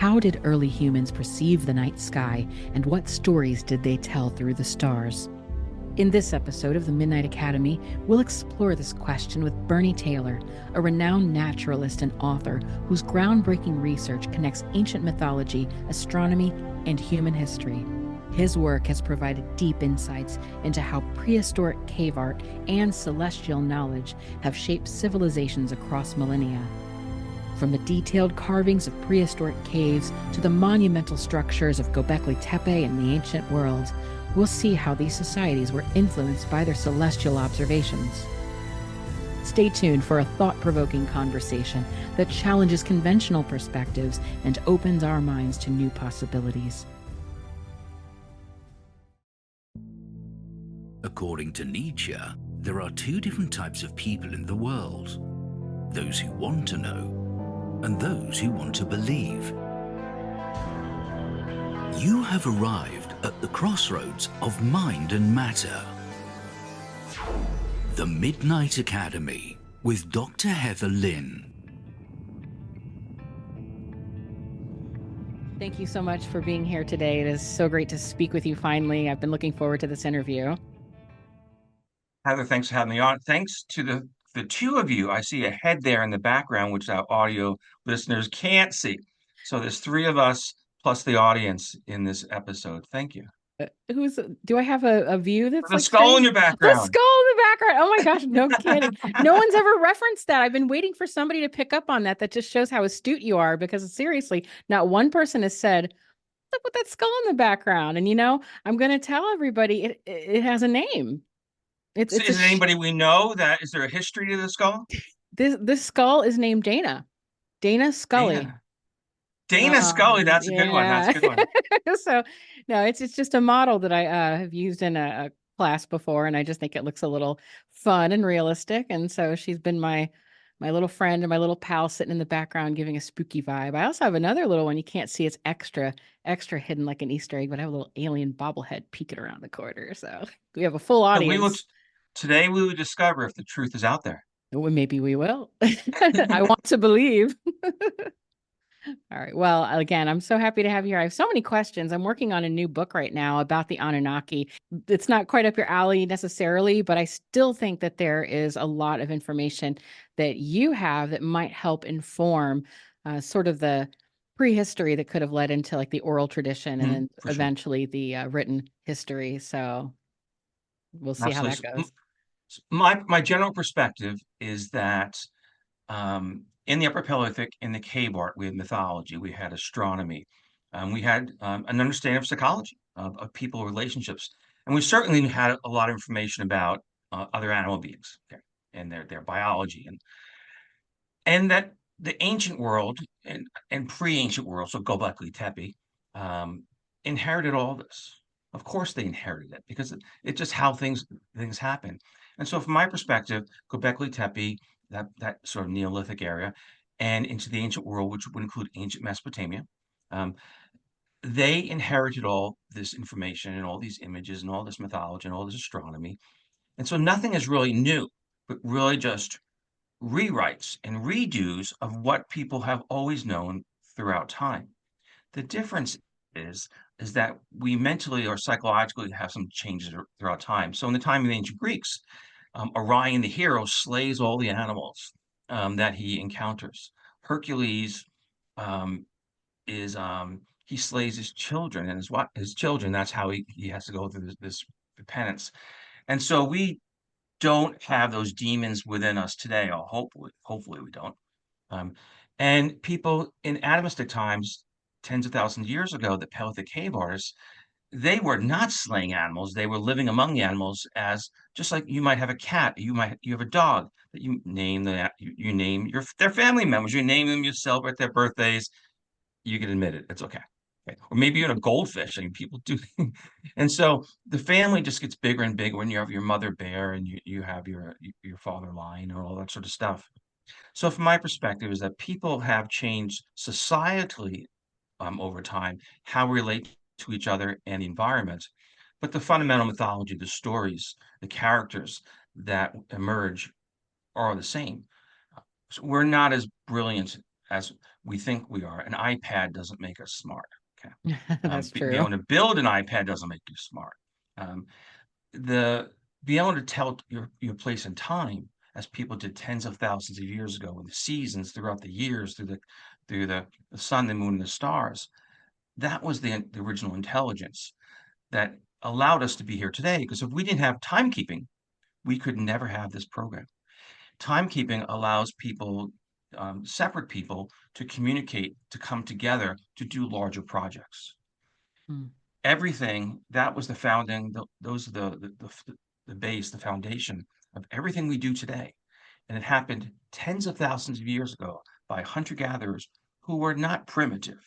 How did early humans perceive the night sky, and what stories did they tell through the stars? In this episode of the Midnight Academy, we'll explore this question with Bernie Taylor, a renowned naturalist and author whose groundbreaking research connects ancient mythology, astronomy, and human history. His work has provided deep insights into how prehistoric cave art and celestial knowledge have shaped civilizations across millennia. From the detailed carvings of prehistoric caves to the monumental structures of Gobekli Tepe and the ancient world, we'll see how these societies were influenced by their celestial observations. Stay tuned for a thought-provoking conversation that challenges conventional perspectives and opens our minds to new possibilities. According to Nietzsche, there are two different types of people in the world: those who want to know and those who want to believe. You have arrived at the crossroads of mind and matter. The Midnight Academy with Dr. Heather Lynn. Thank you so much for being here today. It is so great to speak with you finally. I've been looking forward to this interview. Heather, thanks for having me on. Thanks to the two of you. I see a head there in the background, which our audio listeners can't see. So there's three of us plus the audience in this episode. Thank you. Do I have a view that's The like skull in your the background. skull in the background? Oh my gosh, no kidding. No one's ever referenced that. I've been waiting for somebody to pick up on that. That just shows how astute you are, because seriously, not one person has said, look with that skull in the background. And I'm going to tell everybody it has a name. Is it anybody we know that? Is there a history to the skull? This skull is named Dana. Dana Scully. Dana Scully, that's a good one. That's a good one. So, no, it's just a model that I have used in a class before, and I just think it looks a little fun and realistic. And so she's been my little friend and my little pal sitting in the background, giving a spooky vibe. I also have another little one you can't see; it's extra hidden like an Easter egg. But I have a little alien bobblehead peeking around the corner, so we have a full audience. Today we will discover if the truth is out there. Well, maybe we will. I want to believe. All right. Well, again, I'm so happy to have you here. I have so many questions. I'm working on a new book right now about the Anunnaki. It's not quite up your alley necessarily, but I still think that there is a lot of information that you have that might help inform sort of the prehistory that could have led into like the oral tradition and then eventually the written history. So we'll see how that goes. My general perspective is that in the Upper Paleolithic, in the cave art, we had mythology, we had astronomy, we had an understanding of psychology, of people relationships, and we certainly had a lot of information about other animal beings, okay, and their biology, and that the ancient world and pre-ancient world, so Gobekli Tepe, inherited all this. Of course, they inherited it because it's just how things happen. And so, from my perspective, Gobekli Tepe, that sort of Neolithic area, and into the ancient world, which would include ancient Mesopotamia, they inherited all this information and all these images and all this mythology and all this astronomy. And so nothing is really new, but really just rewrites and redos of what people have always known throughout time. The difference is that we mentally or psychologically have some changes throughout time. So in the time of the ancient Greeks, Orion, the hero, slays all the animals that he encounters. Hercules he slays his children and his children. That's how he has to go through this penance. And so we don't have those demons within us today, or hopefully we don't. And people in atomistic times, tens of thousands of years ago, the Paleolithic cave artists, they were not slaying animals. They were living among the animals, as just like you might have a cat, you have a dog that you name you name their family members. You name them, you celebrate their birthdays. You can admit it. It's okay. Okay. Or maybe even a goldfish. I mean, people do. And so the family just gets bigger and bigger when you have your mother bear and you have your father lion and all that sort of stuff. So from my perspective is that people have changed societally over time, how we relate to each other and the environment. But the fundamental mythology, the stories, the characters that emerge are the same. So we're not as brilliant as we think we are. An iPad doesn't make us smart. Okay. That's Be true. able to build an iPad doesn't make you smart. Um, the Be able to tell your place in time, as people did tens of thousands of years ago, in the seasons, throughout the years, through the sun, the moon, and the stars. That was the original intelligence that allowed us to be here today. Because if we didn't have timekeeping, we could never have this program. Timekeeping allows people, separate people, to communicate, to come together, to do larger projects. Mm. Everything that was the founding, those are the base, the foundation of everything we do today. And it happened tens of thousands of years ago by hunter-gatherers who were not primitive.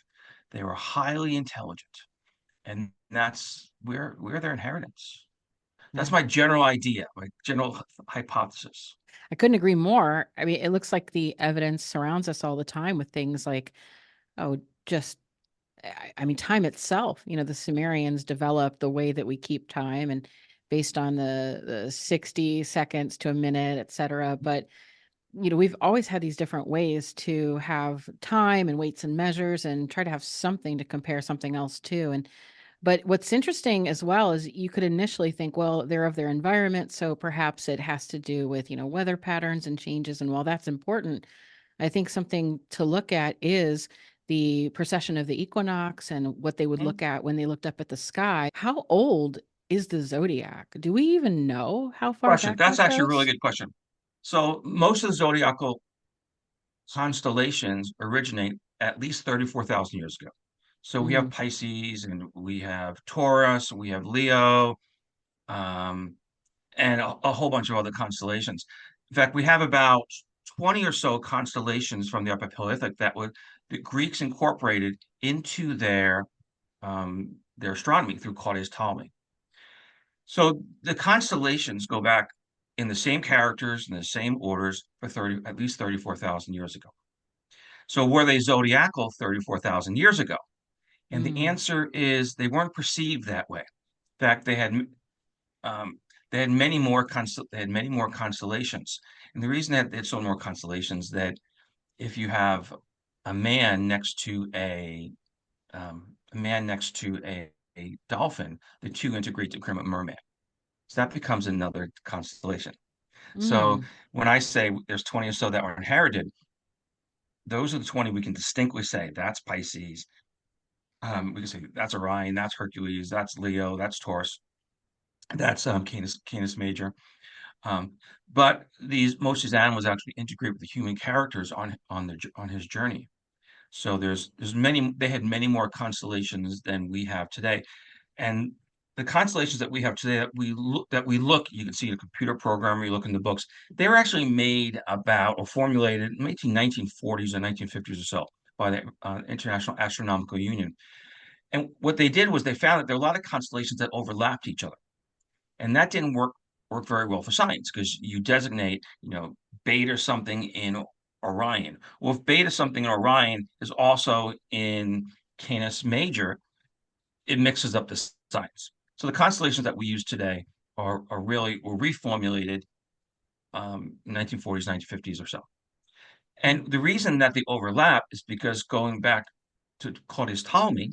They were highly intelligent. And that's we're their inheritance. That's Yeah. my general idea, my general hypothesis. I couldn't agree more. I mean, it looks like the evidence surrounds us all the time with things like, oh, just, I mean, time itself. The Sumerians developed the way that we keep time, and based on the 60 seconds to a minute, et cetera. But, we've always had these different ways to have time and weights and measures and try to have something to compare something else to. But what's interesting as well is you could initially think, well, they're of their environment, so perhaps it has to do with, weather patterns and changes. And while that's important, I think something to look at is the precession of the equinox and what they would Mhm. look at when they looked up at the sky. How old is the zodiac? Do we even know how far Question. back That's that actually a really goes? good question. So most of the zodiacal constellations originate at least 34,000 years ago. So we have Mm, Pisces, and we have Taurus, we have Leo, um, and a whole bunch of other constellations. In fact, we have about 20 or so constellations from the Upper Paleolithic that the Greeks incorporated into their astronomy through Claudius Ptolemy. So the constellations go back in the same characters and the same orders for at least 34,000 years ago. So were they zodiacal 34,000 years ago? And the mm, answer is they weren't perceived that way. In fact, um, they had many more constellations. And the reason that they had so many more constellations, that if you have a man next to a dolphin, the two integrate to create a merman. So that becomes another constellation. So mm. when I say there's 20 or so that are inherited, those are the 20 we can distinctly say that's Pisces. We can say that's Orion, that's Hercules, that's Leo, that's Taurus, that's Canis Major. Um, but most of these animals actually integrate with the human characters on his journey. So there's many they had many more constellations than we have today. And the constellations that we have today, you can see in a computer program, or you look in the books, they were actually made about or formulated in the 1940s or 1950s or so by the International Astronomical Union. And what they did was they found that there were a lot of constellations that overlapped each other. And that didn't work very well for science, because you designate, beta something in Orion. Well, if beta something in Orion is also in Canis Major, it mixes up the science. So the constellations that we use today were reformulated, 1940s, 1950s or so. And the reason that they overlap is because, going back to Claudius Ptolemy,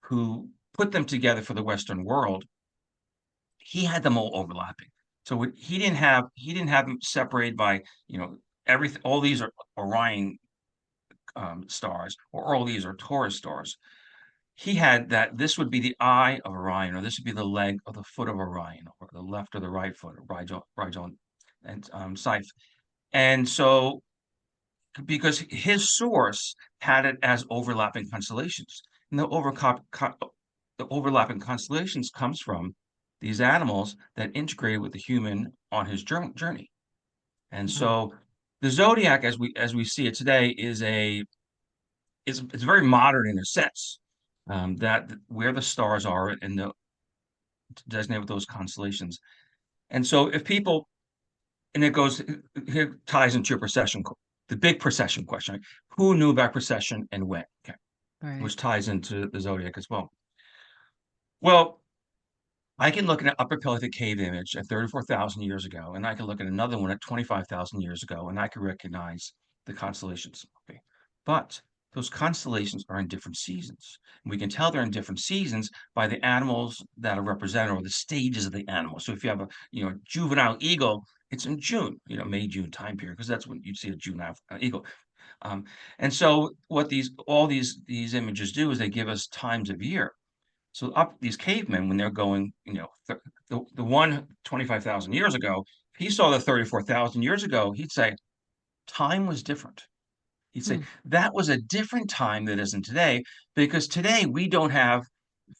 who put them together for the Western world, he had them all overlapping. So he didn't have them separated by, everything. All these are Orion stars, or all these are Taurus stars. He had that this would be the eye of Orion, or this would be the leg or the foot of Orion, or the left or the right foot, or Rigel and Scythe. And so, because his source had it as overlapping constellations, and the overlapping constellations comes from these animals that integrated with the human on his journey. And Wow. so the zodiac, as we see it today, it's very modern in a sense, that where the stars are and the designated with those constellations. And so if people and it goes here ties into your precession, the big precession question: who knew about precession and when? Okay, Right. which ties into the zodiac as well. Well, I can look at an Upper Paleolithic cave image at 34,000 years ago, and I can look at another one at 25,000 years ago, and I can recognize the constellations. Okay. but those constellations are in different seasons. And we can tell they're in different seasons by the animals that are represented or the stages of the animal. So if you have a juvenile eagle, it's in June, May, June time period, because that's when you'd see a juvenile eagle. And so what all these images do is they give us times of year. So these cavemen, when they're going, the one 25,000 years ago, he saw the 34,000 years ago, he'd say time was different. He'd say that was a different time that isn't today, because today we don't have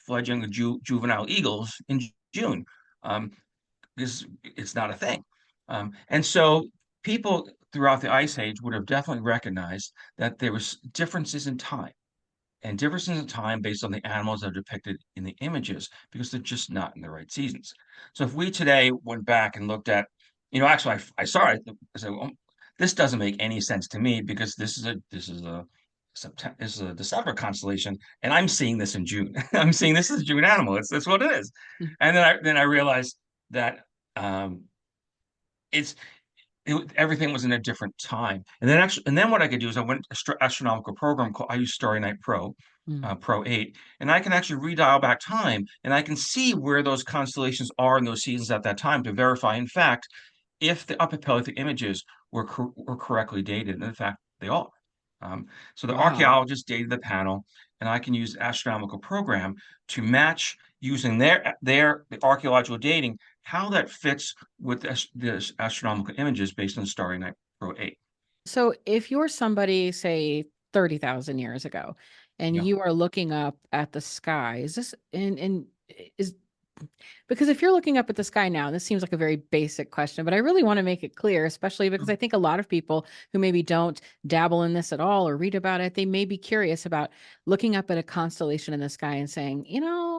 fledgling juvenile eagles in June. Because it's not a thing. And so people throughout the Ice Age would have definitely recognized that there was differences in time and differences in time based on the animals that are depicted in the images, because they're just not in the right seasons. So if we today went back and looked at, actually I saw it, I said, well, this doesn't make any sense to me, because this is a December constellation, and I'm seeing this in June. I'm seeing this as a June animal. That's what it is. And then I realized that it's everything was in a different time. And then what I could do is I went to astronomical program called, I use Starry Night Pro, Pro 8, and I can actually redial back time, and I can see where those constellations are in those seasons at that time to verify, in fact, if the Upper Paleolithic images were correctly dated. And in fact, they are. So the archaeologists dated the panel, and I can use the astronomical program to match, using the archaeological dating, how that fits with this astronomical images based on the Starry Night Pro 8. So if you're somebody, say, 30,000 years ago, and Yeah. you are looking up at the sky, is this is because if you're looking up at the sky now, this seems like a very basic question, but I really want to make it clear, especially because I think a lot of people who maybe don't dabble in this at all or read about it, they may be curious about looking up at a constellation in the sky and saying,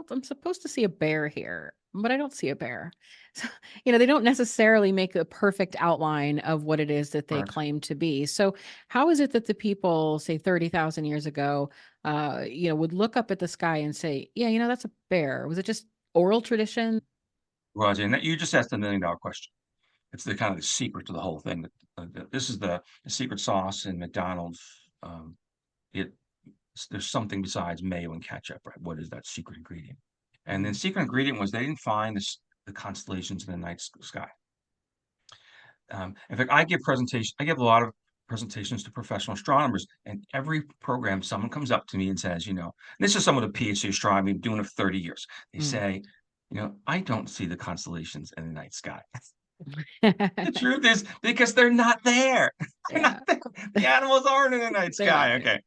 I'm supposed to see a bear here, but I don't see a bear. So, they don't necessarily make a perfect outline of what it is that they Correct. claim to be. So how is it that the people, say 30,000 years ago, would look up at the sky and say, yeah, that's a bear? Was it just oral tradition? Roger, and you just asked $1 million question. It's the kind of the secret to the whole thing. This is the secret sauce in McDonald's. It There's something besides mayo and ketchup, right? What is that secret ingredient? And the secret ingredient was they didn't find the constellations in the night sky. In fact, I give a lot of presentations to professional astronomers, and every program someone comes up to me and says, this is someone with a PhD astronomy, doing it for 30 years. They say, I don't see the constellations in the night sky. The truth is, because they're not there. They're not there. The animals aren't in the night sky. Okay.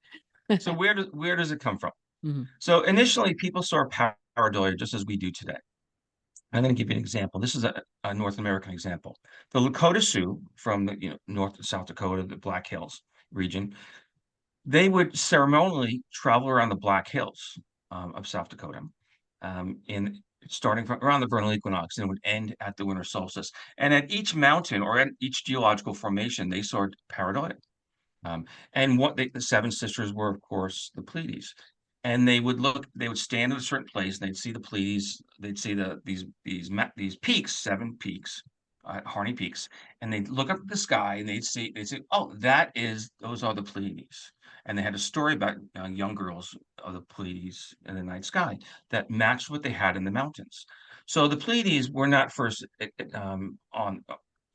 So where does it come from? So initially, people saw pareidolia just as we do today. I'm going to give you an example. This is a North American example. The Lakota Sioux from the North and South Dakota, the Black Hills region, they would ceremonially travel around the Black Hills of South Dakota, starting from around the vernal equinox, and it would end at the winter solstice. And at each mountain or at each geological formation, they saw pareidolia. And the Seven Sisters were, of course, the Pleiades. And they would stand at a certain place, and they'd see the Pleiades, they'd see these peaks, 7 peaks, Harney peaks, and they'd look up at the sky and they'd say, oh, those are the Pleiades. And they had a story about young girls of the Pleiades in the night sky that matched what they had in the mountains. So the Pleiades were not first in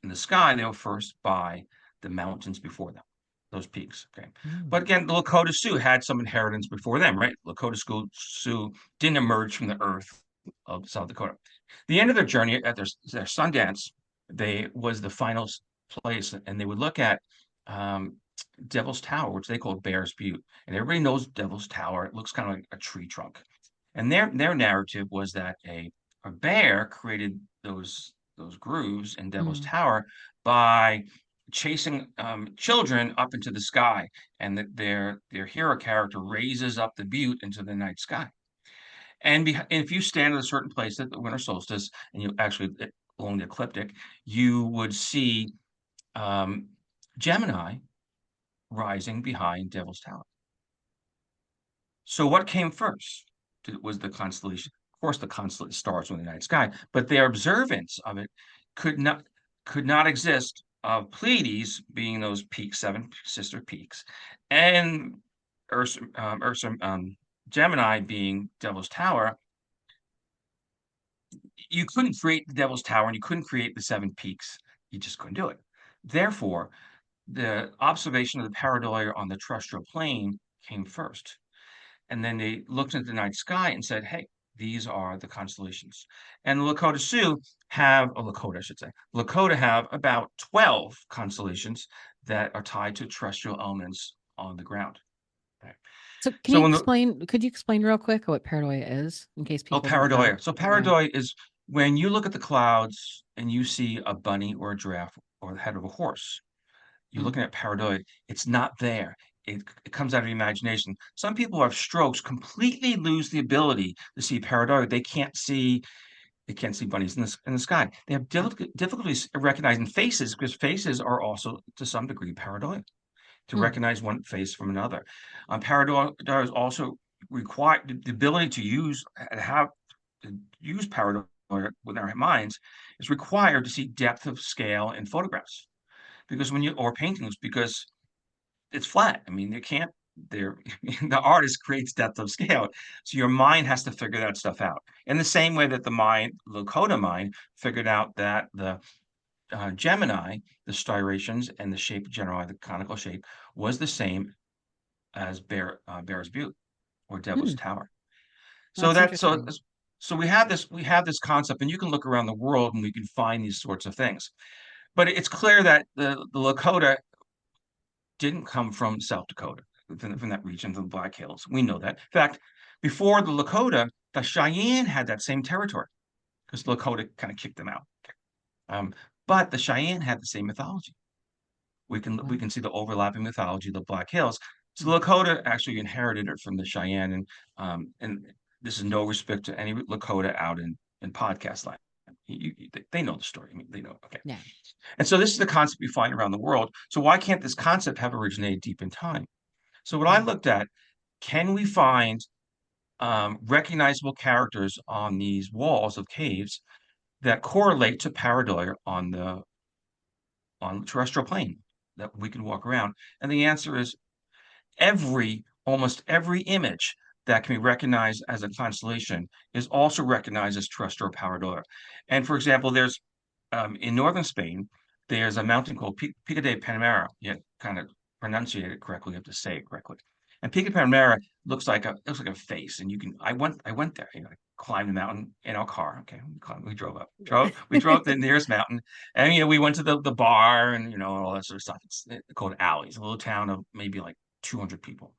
the sky; they were first by the mountains before them, those peaks. Okay. But again, the Lakota Sioux had some inheritance before them, right? Lakota Sioux didn't emerge from the earth of South Dakota. The end of their journey at their Sundance, was the final place, and they would look at Devil's Tower, which they called Bear's Butte. And everybody knows Devil's Tower. It looks kind of like a tree trunk. And their narrative was that a bear created those grooves in Devil's Tower by chasing children up into the sky, and that their hero character raises up the butte into the night sky. And if you stand at a certain place at the winter solstice, and you actually along the ecliptic, you would see Gemini rising behind Devil's Tower. So what came first? Was the constellation? Of course, the constellation stars in the night sky, but their observance of it could not exist of Pleiades being those peaks, 7 sister peaks, and Gemini being Devil's Tower, you couldn't create the Devil's Tower and you couldn't create the 7 peaks. You just couldn't do it. Therefore, the observation of the pareidolia on the terrestrial plane came first. And then they looked at the night sky and said, hey, these are the constellations. And the Lakota Sioux have, or Lakota, I should say, Lakota have about 12 constellations that are tied to terrestrial elements on the ground. Okay. So So when the could you explain real quick what pareidolia is in case people don't know? pareidolia. So pareidolia is when you look at the clouds and you see a bunny or a giraffe or the head of a horse. You're looking at pareidolia. It's not there. It comes out of the imagination. Some people who have strokes completely lose the ability to see pareidolia. They can't see bunnies in the sky. They have difficulties recognizing faces because faces are also to some degree pareidolia. To recognize one face from another. Pareidolia is also required the ability to use pareidolia with our minds is required to see depth of scale in photographs because or paintings because it's flat. I mean, you can't. There, the artist creates depth of scale, so your mind has to figure that stuff out. In the same way that the Lakota mind, figured out that the Gemini, the striations and the shape, generally the conical shape, was the same as Bear's Butte or Devil's Hmm. Tower. So That's that so interesting. so we have this concept, and you can look around the world and we can find these sorts of things. But it's clear that the Lakota didn't come from South Dakota, from that region, the Black Hills. We know that. In fact, before the Lakota, the Cheyenne had that same territory because the Lakota kind of kicked them out. Um, but the Cheyenne had the same mythology. We Wow. can see the overlapping mythology of the Black Hills. So the Lakota actually inherited it from the Cheyenne, and this is no respect to any Lakota out in podcast land. They know the story. I mean, they know. Okay. Yeah. And so this is the concept we find around the world. So why can't this concept have originated deep in time? So what I Mm. looked at, can we find recognizable characters on these walls of caves that correlate to pareidolia on the terrestrial plane that we can walk around? And the answer is almost every image that can be recognized as a constellation is also recognized as terrestrial pareidolia. And for example, there's in northern Spain, there's a mountain called Pico de Panamera. You kind of pronunciate it correctly, you have to say it correctly. And Pico de Panamera looks like a face. And I went there, I climbed the mountain in our car. Okay, we drove up. We drove up the nearest mountain, and we went to the bar and all that sort of stuff. It's called Alleys, a little town of maybe like 200 people.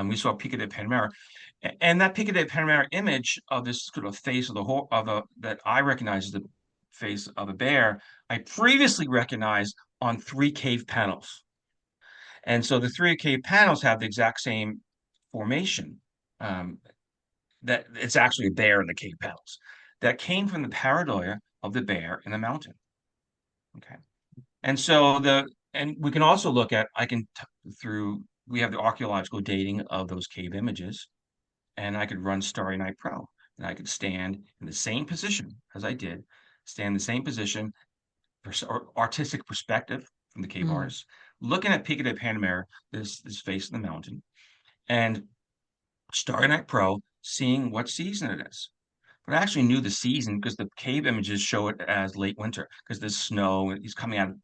We saw Pico de Panamera, and that Pico de Panamera image of this sort of face of the whole that I recognize as the face of a bear, I previously recognized on 3 cave panels. And so the 3 cave panels have the exact same formation. That it's actually a bear in the cave panels that came from the pareidolia of the bear in the mountain. Okay. And so we can also look at, we have the archaeological dating of those cave images, and I could run Starry Night Pro, and I could stand in the same position as I did, stand in the same position, artistic perspective from the cave Mm. artists, looking at Pico de Panamera, this face of the mountain, and Starry Night Pro, seeing what season it is. But I actually knew the season because the cave images show it as late winter because there's snow and he's coming out of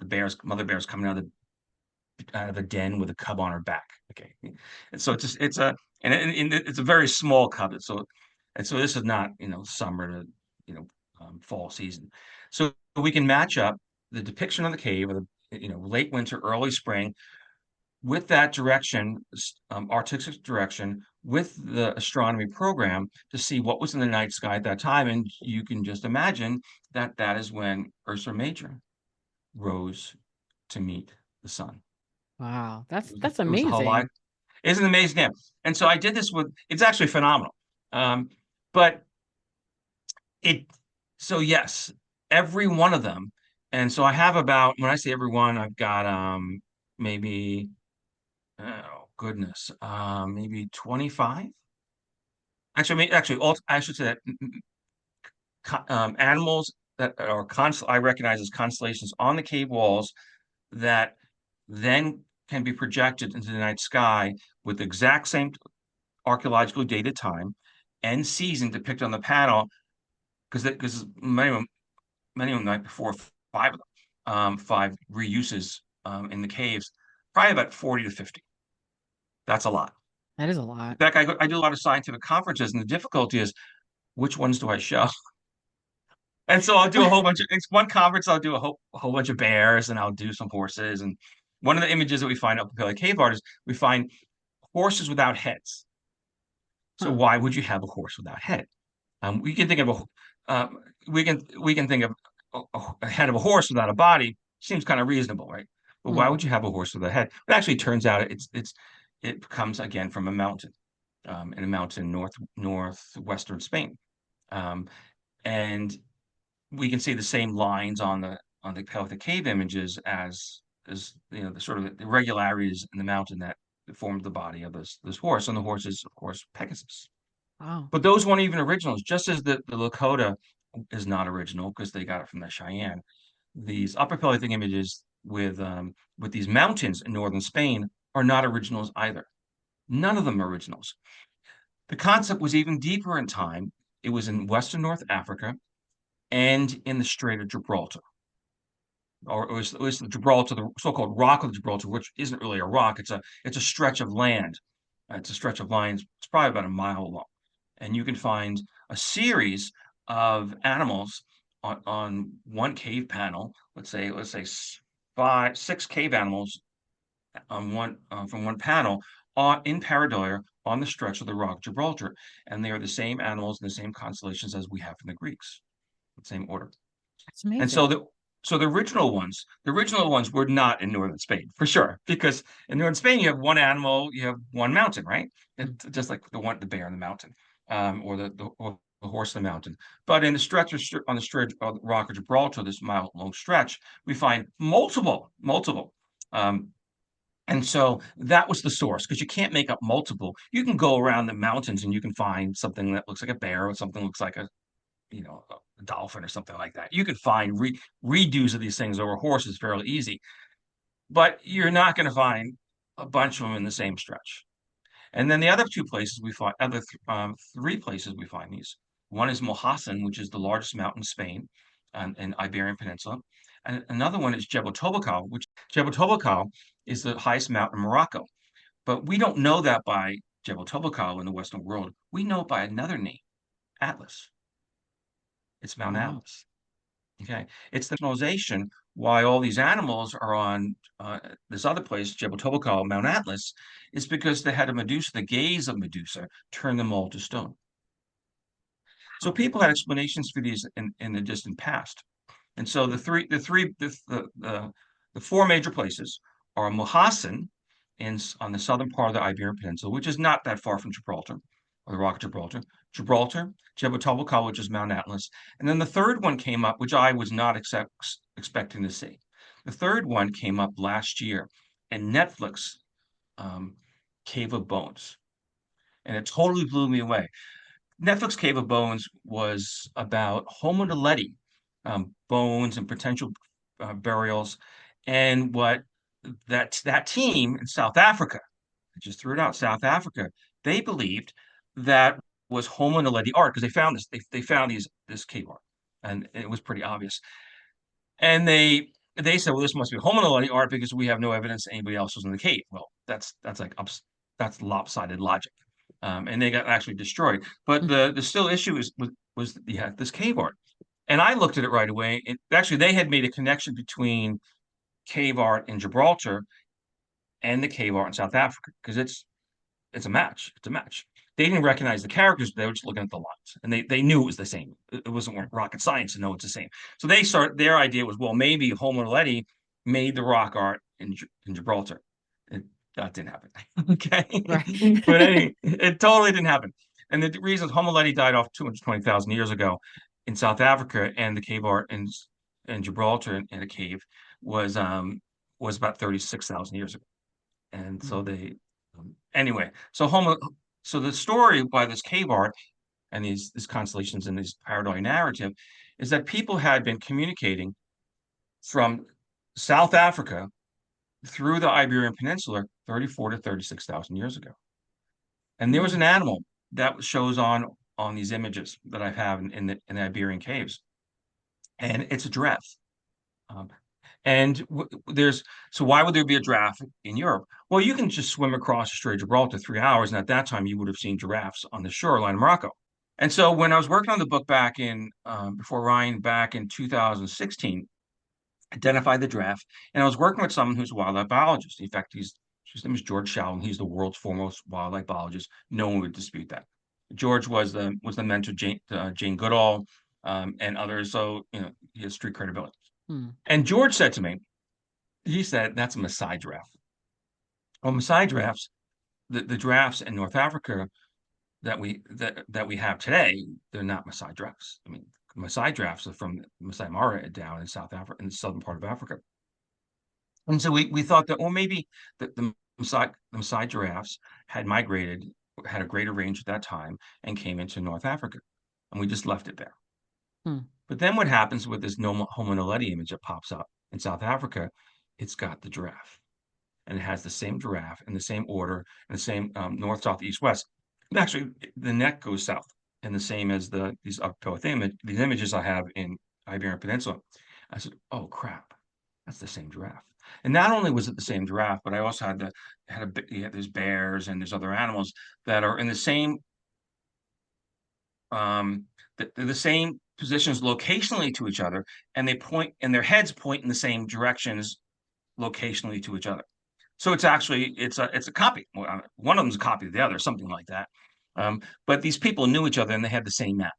mother bear's coming out of a den with a cub on her back. Okay. And so it's a very small cub. So this is not, summer to, fall season. So we can match up the depiction of the cave of the, late winter, early spring with that direction, artistic direction, with the astronomy program to see what was in the night sky at that time. And you can just imagine that that is when Ursa Major rose to meet the sun. Wow. That's It was a whole lot. amazing. It's an amazing game. And so I did this it's actually phenomenal. But it, so yes, every one of them. And so I have when I say every one, I've got maybe, oh goodness, maybe 25. I should say that animals that are I recognize as constellations on the cave walls that then can be projected into the night sky with the exact same archaeologically dated time and season depicted on the panel, because many of them night before, five of them, five reuses in the caves, probably about 40 to 50. That's a lot. That is a lot. In fact, I do a lot of scientific conferences, and the difficulty is which ones do I show? And so I'll do a whole bunch of, it's one conference, I'll do a whole bunch of bears and I'll do some horses. And one of the images that we find up in Cave art is we find horses without heads. So Huh. why would you have a horse without head? We can think of we can think of a head of a horse without a body. Seems kind of reasonable, right? But why Mm. would you have a horse with a head? It actually turns out it comes again from a mountain, in a mountain northwestern Spain, and we can see the same lines on the Pelican cave images as the sort of the irregularities in the mountain that formed the body of this horse, and the horse is of course Pegasus. Wow. But those weren't even originals, just as the Lakota is not original because they got it from the Cheyenne. These Upper Paleolithic images with these mountains in northern Spain are not originals either. None of them are originals. The concept was even deeper in time. It was in Western North Africa and in the Strait of Gibraltar, or it was the Gibraltar, the so-called Rock of Gibraltar, which isn't really a rock. It's a stretch of land. It's a stretch of lines. It's probably about a mile long, and you can find a series of animals on one cave panel. Let's say five, six cave animals on one from one panel in Paradoir on the stretch of the Rock of Gibraltar, and they are the same animals and the same constellations as we have from the Greeks, the same order. That's And amazing. so the original ones were not in northern Spain for sure, because in northern Spain you have one animal, you have one mountain, right? Mm. It's just like the bear in the mountain, or the horse in the mountain. But in the stretch on the stretch of the Rock of Gibraltar, this mile long stretch, we find multiple. Um, and so that was the source, because you can't make up multiple. You can go around the mountains and you can find something that looks like a bear or something that looks like a dolphin or something like that. You could find redos of these things over horses fairly easy, but you're not going to find a bunch of them in the same stretch. And then the other two places we find, three places we find these. One is Mohassen, which is the largest mountain in Spain and Iberian Peninsula. And another one is Jebel Toubkal, which Jebel Toubkal is the highest mountain in Morocco. But we don't know that by Jebel Toubkal in the Western world. We know it by another name, Atlas. It's Mount Wow. Atlas. Okay, it's the rationalization why all these animals are on this other place, Jebel Toubkal, Mount Atlas, is because they had a Medusa, the gaze of Medusa, turned them all to stone. So Wow. people had explanations for these in the distant past. And so the four major places are Mohassen on the southern part of the Iberian Peninsula, which is not that far from Gibraltar, or the Rock of Gibraltar, Jebel Toubkal, which is Mount Atlas, and then the third one came up, which I was not expecting to see. The third one came up last year, and Netflix, Cave of Bones, and it totally blew me away. Netflix Cave of Bones was about Homo naledi, bones and potential burials, and what that team in South Africa, I just threw it out, South Africa, they believed that was Homo naledi art, because they found they found this cave art, and it was pretty obvious. And they said, well, this must be Homo naledi art because we have no evidence anybody else was in the cave. Well, that's lopsided logic, and they got actually destroyed. But Mm. the still issue was this cave art, and I looked at it right away. Actually, they had made a connection between cave art in Gibraltar and the cave art in South Africa, because it's a match. It's a match. They didn't recognize the characters, but they were just looking at the lines, and they knew it was the same. It wasn't rocket science to know it's the same. So their idea was, well, maybe Homo naledi made the rock art in Gibraltar. That didn't happen. Okay, Right. but anyway, it totally didn't happen. And the reason Homo naledi died off 220,000 years ago in South Africa, and the cave art in Gibraltar in a cave was was about 36,000 years ago. And so Mm. anyway, so the story by this cave art and these constellations and this Paradoy narrative is that people had been communicating from South Africa through the Iberian Peninsula 34 to 36,000 years ago. And there was Hmm. an animal that shows on these images that I have in the Iberian caves, and it's a giraffe. Um, and there's so why would there be a giraffe in Europe? Well, you can just swim across the Strait of Gibraltar 3 hours, and at that time you would have seen giraffes on the shoreline of Morocco. And so when I was working on the book back in before Ryan back in 2016, identified the giraffe, and I was working with someone who's a wildlife biologist. In fact, his name is George Sheldon. He's the world's foremost wildlife biologist. No one would dispute that. George was the mentor Jane Goodall and others. So he has street credibility. Hmm. And George said to me, he said, that's a Maasai giraffe. Well, Maasai giraffes, the giraffes in North Africa that we have today, they're not Maasai giraffes. I mean, Maasai giraffes are from Masai Mara down in South Africa, in the southern part of Africa. And so we thought that, well, maybe the Maasai giraffes had migrated, had a greater range at that time, and came into North Africa. And we just left it there. Hmm. But then what happens with this Homo naledi image that pops up in South Africa? It's got the giraffe. And it has the same giraffe in the same order and the same north, south, east, west. And actually, the neck goes south, and the same as these these images I have in Iberian Peninsula. I said, "Oh crap, that's the same giraffe." And not only was it the same giraffe, but I also there's bears and there's other animals that are in the same they're the same positions locationally to each other, and their heads point in the same directions locationally to each other. So it's a copy. One of them's a copy of the other, something like that. But these people knew each other and they had the same map.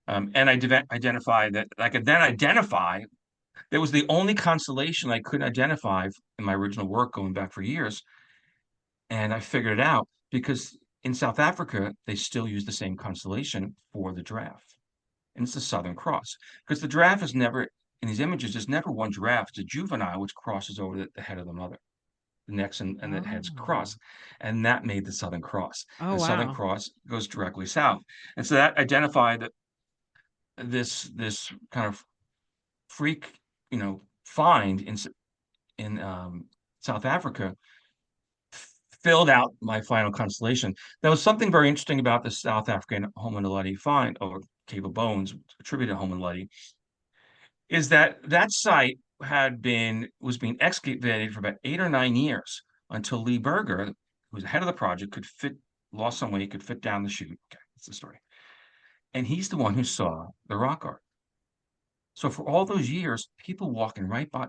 And I identified that I could then identify. That was the only constellation I couldn't identify in my original work going back for years. And I figured it out because in South Africa, they still use the same constellation for the giraffe. And it's the Southern Cross. Because the giraffe is never, in these images, there's never one giraffe. It's a juvenile which crosses over the head of the mother. The necks and the heads Oh. cross. And that made the Southern Cross. Oh, The Southern wow. Cross goes directly south. And so that identified that this kind of freak, find in South Africa filled out my final constellation. There was something very interesting about the South African Homo naledi find, or Cave of Bones, attributed to Homo naledi, is that site was being excavated for about 8 or 9 years until Lee Berger, who was the head of the project, lost some weight, could fit down the chute. Okay, that's the story. And he's the one who saw the rock art. So for all those years, people walking right by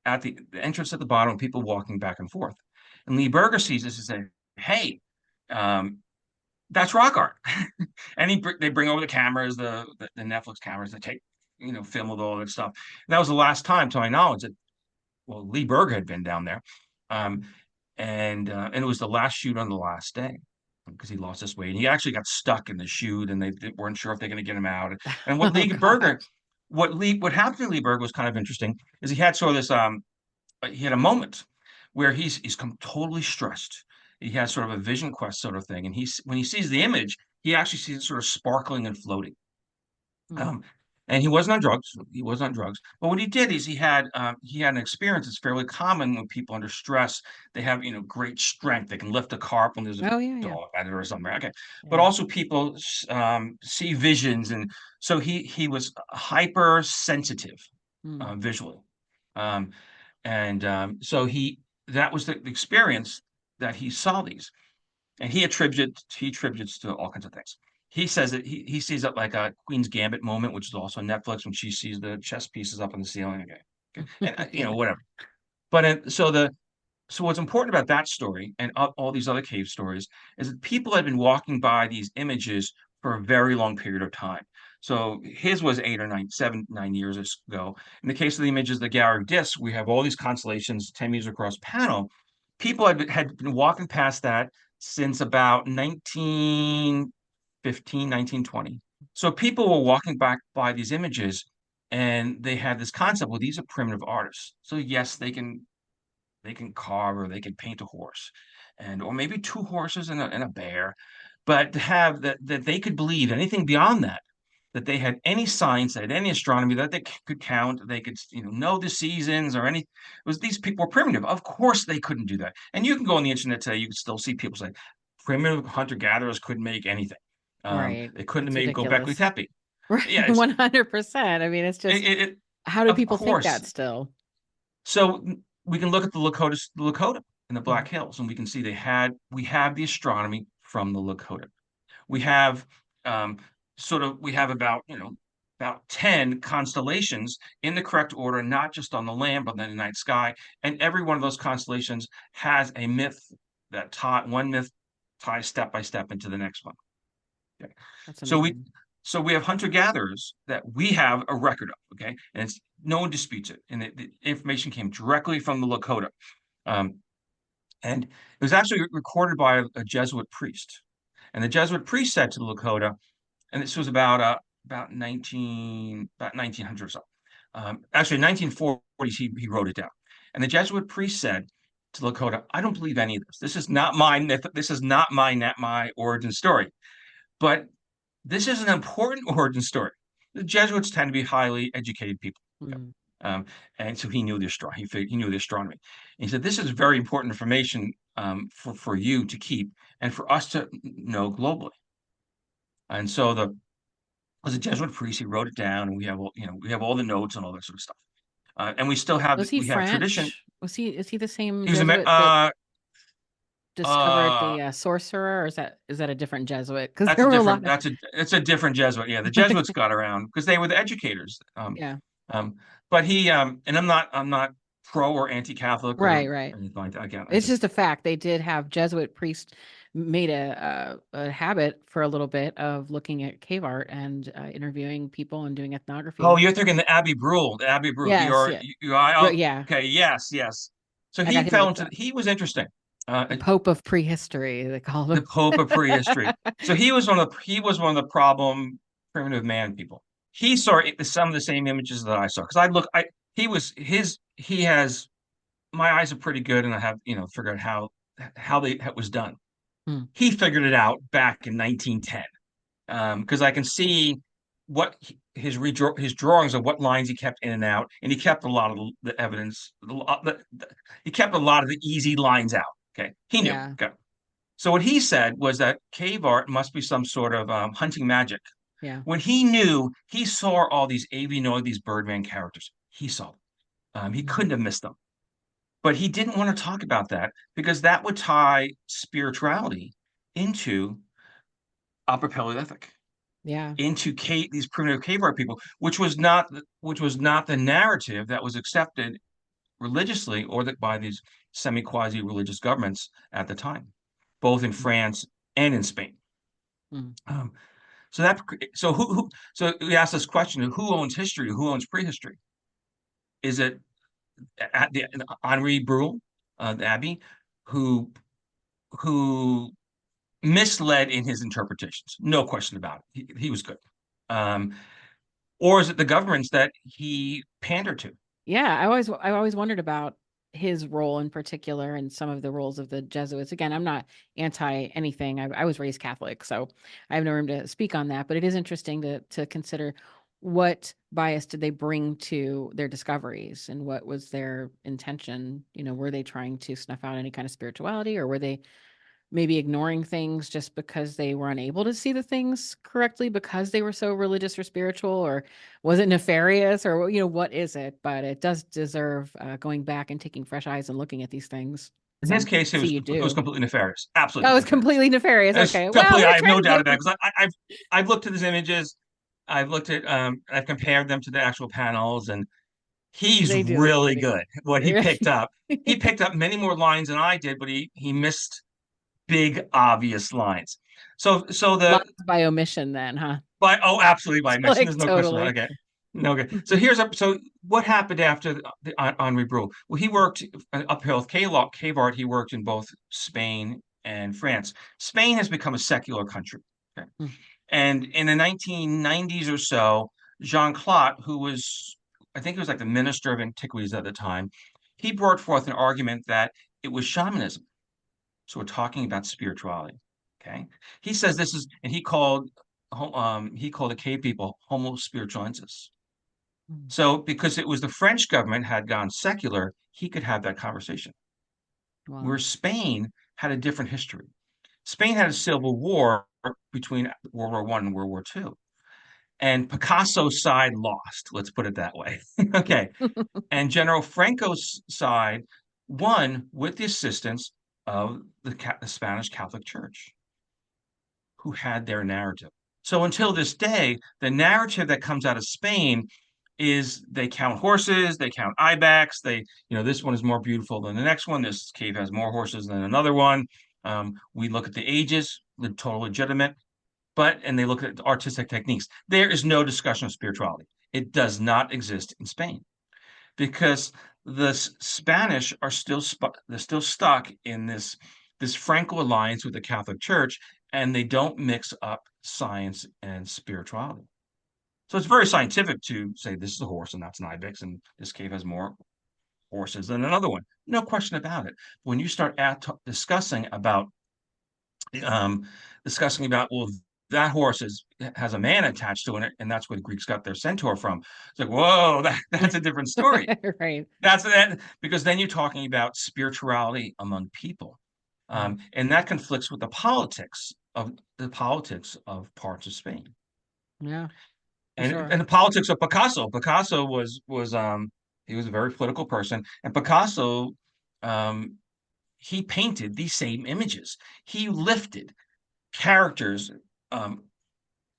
at the entrance at the bottom, people walking back and forth. And Lee Berger sees this and says, "Hey, um, that's rock art." And they bring over the cameras, the Netflix cameras, they take film with all that stuff. And that was the last time, to my knowledge, that Lee Berg had been down there, um, and it was the last shoot on the last day because he lost his weight. He actually got stuck in the chute, and they weren't sure if they're going to get him out. And Oh, God. what happened to Lee Berg was kind of interesting. Is he had sort of this he had a moment where he's come totally stressed. He has sort of a vision quest sort of thing, and when he sees the image, he actually sees it sort of sparkling and floating. Hmm. Um, and he wasn't on drugs. He wasn't on drugs. But what he did is he had an experience that's fairly common when people under stress. They have great strength. They can lift a car up when there's a Oh, yeah, yeah. dog at it or something. Okay, but Yeah. also people see visions, and so he was hypersensitive Hmm. visually, um, and so that was the experience that he saw these. And he attributes to all kinds of things. He says that he sees it like a Queen's Gambit moment, which is also on Netflix, when she sees the chess pieces up in the ceiling. Okay, okay. And Yeah. whatever. But so what's important about that story and all these other cave stories is that people had been walking by these images for a very long period of time. So his was 8 or 9 years ago. In the case of the images, the Gary disc, we have all these constellations 10 meters across panel. People had been walking past that since about 1915, 1920. So people were walking back by these images, and they had this concept, well, these are primitive artists. So yes, they can carve or they can paint a horse, or maybe two horses and a bear, but to have that they could believe anything beyond that that they had any science, they had any astronomy that they could count, they could, know the seasons or any. It was these people were primitive. Of course, they couldn't do that. And you can go on the internet today, you can still see people say primitive hunter-gatherers couldn't make anything. Right. They couldn't have It's made Gobekli ridiculous. Tepe. Right. Yeah, 100%. I mean, it's it, just, it, it- how do of people think course. that still? So we can look at the Lakota in the Mhm. Black Hills, and we can see we have the astronomy from the Lakota. We have um, we have about 10 constellations in the correct order, not just on the land, but in the night sky. And every one of those constellations has a myth one myth ties step by step into the next one. Okay. That's So we amazing. so we have hunter-gatherers that we have a record of, okay? And it's no one disputes it. And the information came directly from the Lakota. Um, and it was actually recorded by a Jesuit priest. And the Jesuit priest said to the Lakota, and this was about 1900 or so. Actually, 1940s, he wrote it down. And the Jesuit priest said to Lakota, I don't believe any of this. This is not my origin story. But this is an important origin story. The Jesuits tend to be highly educated people. Mm. Um, and so he knew the astronomy. He knew the astronomy. And he said, "This is very important information for you to keep and for us to know globally." And so as a Jesuit priest, he wrote it down, and we have all the notes and all that sort of stuff. And we still have Was he we have tradition. French? Is he the same He was a Jesuit that discovered uh, the sorcerer, or is that a different Jesuit? Because there were a lot of it's a different Jesuit. Yeah, the Jesuits got around because they were the educators. yeah. Um, but and I'm not pro or anti-Catholic or Right, right. anything like that. Again, I It's just just a fact. They did have Jesuit priests made a habit for a little bit of looking at cave art and interviewing people and doing oh, ethnography. you're thinking the Abbey Brule, Yes, yeah. Yeah, okay, yes. So I got he him fell mixed into up. he was interesting. The Pope of prehistory, they called The him. Pope of prehistory. So he was one of the problem primitive man people. He saw some of the same images that I saw because he has my eyes are pretty good and I have figured out how that was done. Hmm. He figured it out back in 1910 because I can see what his drawings of what lines he kept in and out, and he kept a lot of the evidence. He kept a lot of the easy lines out. Okay, he knew. Yeah, Okay, so what he said was that cave art must be some sort of hunting magic. yeah. When he knew, he saw all these avianoid, these Birdman characters. He saw them. He Mhm. couldn't have missed them. But he didn't want to talk about that because that would tie spirituality into Upper Paleolithic, Yeah. into these primitive cave art people, which was not the narrative that was accepted religiously or by these semi-quasi religious governments at the time, both in Mm. France and in Spain. Mm. Um, so we ask this question of who owns history, who owns prehistory? Is it at the Henri Brule, the Abbey, who who misled in his interpretations? No question about it. He was good. Um, or is it the governments that he pandered to? Yeah, I always wondered about his role in particular and some of the roles of the Jesuits. Again, I'm not anti anything. I was raised Catholic, so I have no room to speak on that. But it is interesting to consider what bias did they bring to their discoveries and what was their intention. Were they trying to snuff out any kind of spirituality, or were they maybe ignoring things just because they were unable to see the things correctly because they were so religious or spiritual, or was it nefarious, or what is it? But it does deserve going back and taking fresh eyes and looking at these things. In his case, See, you it was do. completely nefarious, Oh, absolutely it's nefarious. completely nefarious. It's Okay, well, completely. we're I have no trying to doubt get about it because I've looked at his images. I've compared them to the actual panels, and he's they do look really pretty. good. What he picked up, he picked up many more lines than I did, but he missed big obvious lines. So the Lots by omission then, huh? by oh absolutely by mention. Like There's no question about totally. it. Okay. No good. So so what happened after the Henri Brule? Well, he worked uphill cave art. He worked in both Spain and France. Spain has become a secular country. Okay. Mm. And in the 1990s or so, Jean Claude, who was, I think he was like the minister of antiquities at the time, he brought forth an argument that it was shamanism. So we're talking about spirituality. Okay. He says this is, and he called he called the cave people Homo spiritualensis. Mm. So because it was the French government had gone secular, he could have that conversation. Where Wow. Spain had a different history. Spain had a civil war between World War I and World War II. And Picasso's side lost, let's put it that way. Okay. And General Franco's side won with the assistance of the Spanish Catholic Church, who had their narrative. So until this day, the narrative that comes out of Spain is they count horses, they count ibex, this one is more beautiful than the next one. This cave has more horses than another one. We look at the ages, total legitimate, and they look at artistic techniques. There is no discussion of spirituality. It does not exist in Spain because the Spanish are they're still stuck in this Franco alliance with the Catholic Church, and they don't mix up science and spirituality. So it's very scientific to say this is a horse and that's an ibex, and this cave has more horses than another one. No question about it. When you start um, discussing about, well, that horse has a man attached to it, and that's where the Greeks got their centaur from. It's like, whoa, that's a different story. Right. That's that because then you're talking about spirituality among people, and that conflicts with the politics of parts of Spain, Yeah, for and sure. the politics of Picasso. Picasso was he was a very political person, and Picasso um, he painted these same images. He lifted characters, um,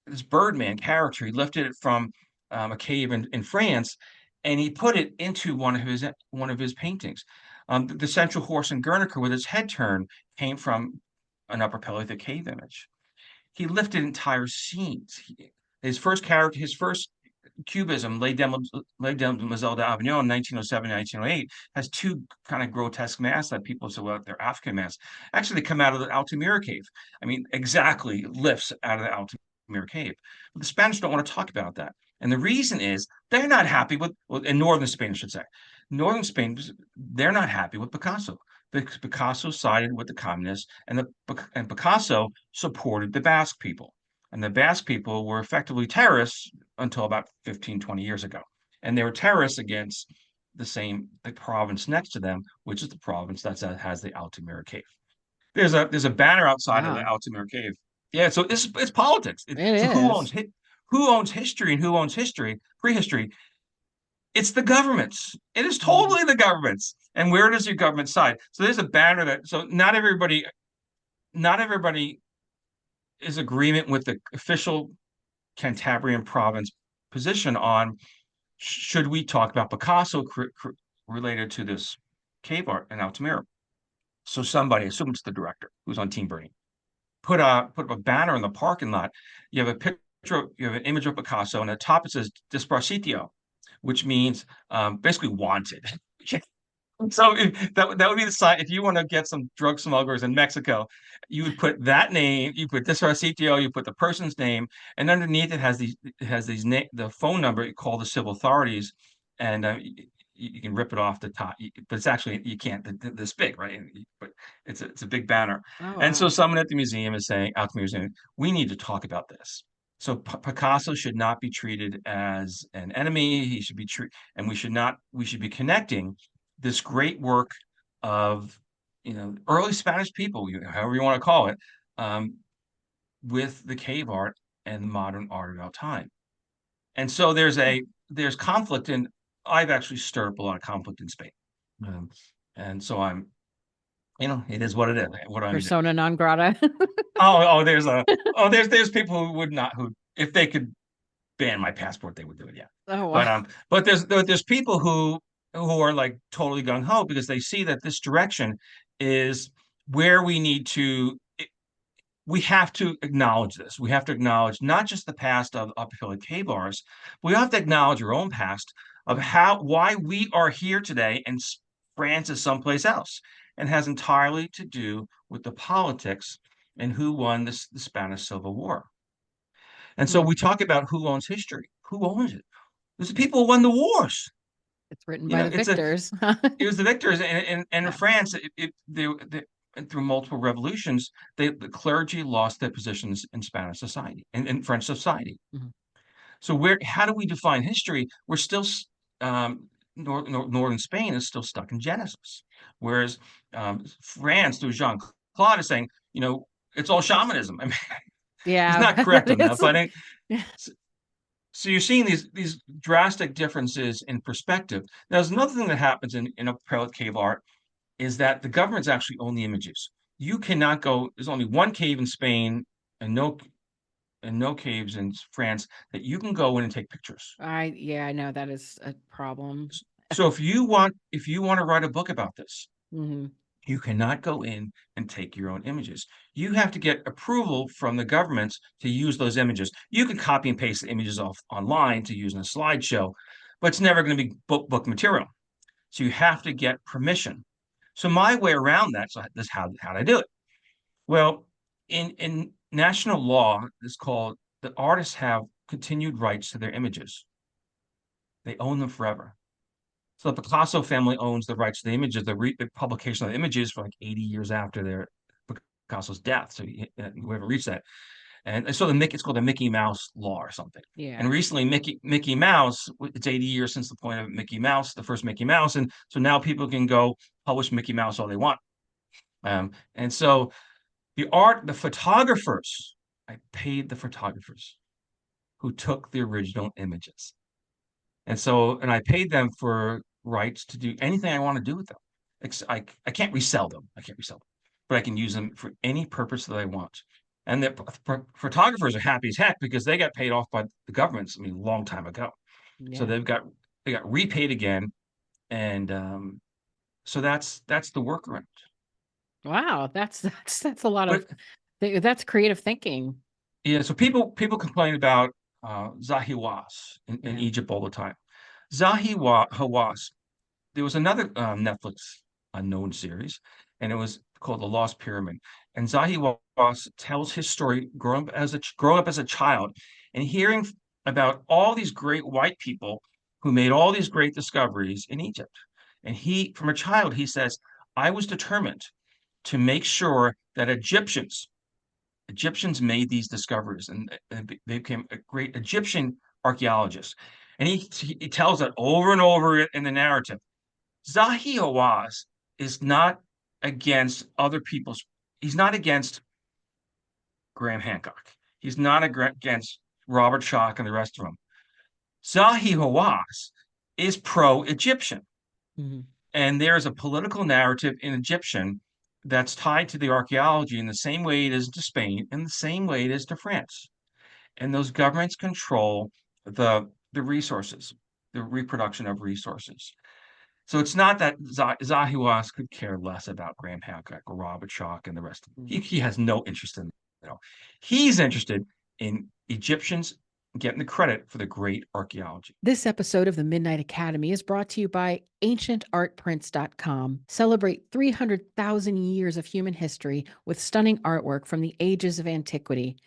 this Birdman character. He lifted it from a cave in France, and he put it into one of his paintings. The central horse in Guernica with its head turned came from an Upper Paleolithic cave image. He lifted entire scenes. His first Cubism, Les Demoiselles d'Avignon, 1907, 1908, has two kind of grotesque masks that people say, well, they're African masks. Actually, they come out of the Altamira cave. I mean, exactly lifts out of the Altamira cave. But the Spanish don't want to talk about that. And the reason is they're not happy well, in northern Spain, I should say. Northern Spain, they're not happy with Picasso because Picasso sided with the communists, and Picasso supported the Basque people. And the Basque people were effectively terrorists until about 15, 20 years ago. And they were terrorists against the province next to them, which is the province that has the Altamira Cave. There's a banner outside of the Wow. Altamira Cave. Yeah, so it's politics. It So is. who owns history and who owns prehistory? It's the governments. It is Mhm. totally the governments. And where does your government side? So there's a banner so not everybody is agreement with the official Cantabrian province position on should we talk about Picasso related to this cave art in Altamira. So somebody, assume it's the director who's on Team Bernie, put up a banner in the parking lot. You have a picture, you have an image of Picasso, and at the top it says Disparcitio, which means basically wanted. So that would be the sign. If you want to get some drug smugglers in Mexico, you would put that name, you put this sitio, you put the person's name, and underneath it has the phone number. You call the civil authorities, and you can rip it off the top. But it's actually you can't this big, right? But it's a big banner, Oh, and so wow. someone at the museum is saying, out to the museum, we need to talk about this. So Picasso should not be treated as an enemy. He should be treated, and we should be connecting this great work of early Spanish people, however you want to call it, um, with the cave art and the modern art of our time. And so there's conflict, and I've actually stirred up a lot of conflict in Spain. Um, and so it is what it is. What do I mean? Persona non grata. Oh, there's people who would not, who if they could ban my passport, they would do it. Yeah. Oh, But wow. there's people who are like totally gung ho because they see that this direction is where we have to acknowledge this. We have to acknowledge not just the past of uphill K bars, we have to acknowledge our own past of why we are here today and France is someplace else, and has entirely to do with the politics and who won the Spanish Civil War. And so Hmm. we talk about who owns history. Who owns it? It's the people who won the wars. It's written You by know, the victors. it was the victors, and in Yeah. France, and through multiple revolutions, the clergy lost their positions in Spanish society, in French society. Mhm. So how do we define history? We're still northern Spain is still stuck in Genesis, whereas France through Jean Claude is saying, it's all shamanism. I mean, he's Yeah, not correct on that, it's but yeah. so you're seeing these drastic differences in perspective. Now, there's another thing that happens in a prelate cave art is that the governments actually own the images. You cannot go. There's only one cave in Spain and no caves in France that you can go in and take pictures. I know that is a problem. So if you want to write a book about this, Hmm. you cannot go in and take your own images. You have to get approval from the governments to use those images. You can copy and paste the images off online to use in a slideshow, but it's never going to be book material. So you have to get permission. So my way around that, so this how did I do it? Well, in national law, it's called the artists have continued rights to their images. They own them forever. So the Picasso family owns the rights to the images, the publication of the images for like 80 years after Picasso's death. So we haven't reached that. And so it's called the Mickey Mouse law or something. Yeah. And recently, Mickey Mouse, it's 80 years since the point of Mickey Mouse, the first Mickey Mouse, and so now people can go publish Mickey Mouse all they want. And so the photographers, I paid the photographers who took the original images. And I paid them for rights to do anything I want to do with them. I can't resell them. But I can use them for any purpose that I want. And the photographers are happy as heck because they got paid off by the governments, a long time ago. So Yeah. they got repaid again. And so that's the workaround. Wow, that's a lot But of that's creative thinking. yeah, so people complain about Zahi Hawass in Yeah. Egypt all the time. Hawass, there was another Netflix unknown series, and it was called The Lost Pyramid. And Zahi Hawass tells his story growing up as a child and hearing about all these great white people who made all these great discoveries in Egypt. And from a child, he says, I was determined to make sure that Egyptians made these discoveries, and they became a great Egyptian archaeologist. And he tells that over and over in the narrative. Zahi Hawass is not against other people's. He's not against Graham Hancock. He's not against Robert Schoch and the rest of them. Zahi Hawass is pro-Egyptian, Mhm. and there is a political narrative in Egyptian that's tied to the archaeology in the same way it is to Spain, and the same way it is to France. And those governments control the resources, the reproduction of resources. So it's not that Zahi Hawass could care less about Graham Hancock or Robert Schoch and the rest of them. He has no interest in it. He's interested in Egyptians getting the credit for the great archaeology. This episode of the Midnight Academy is brought to you by ancientartprints.com. Celebrate 300,000 years of human history with stunning artwork from the ages of antiquity.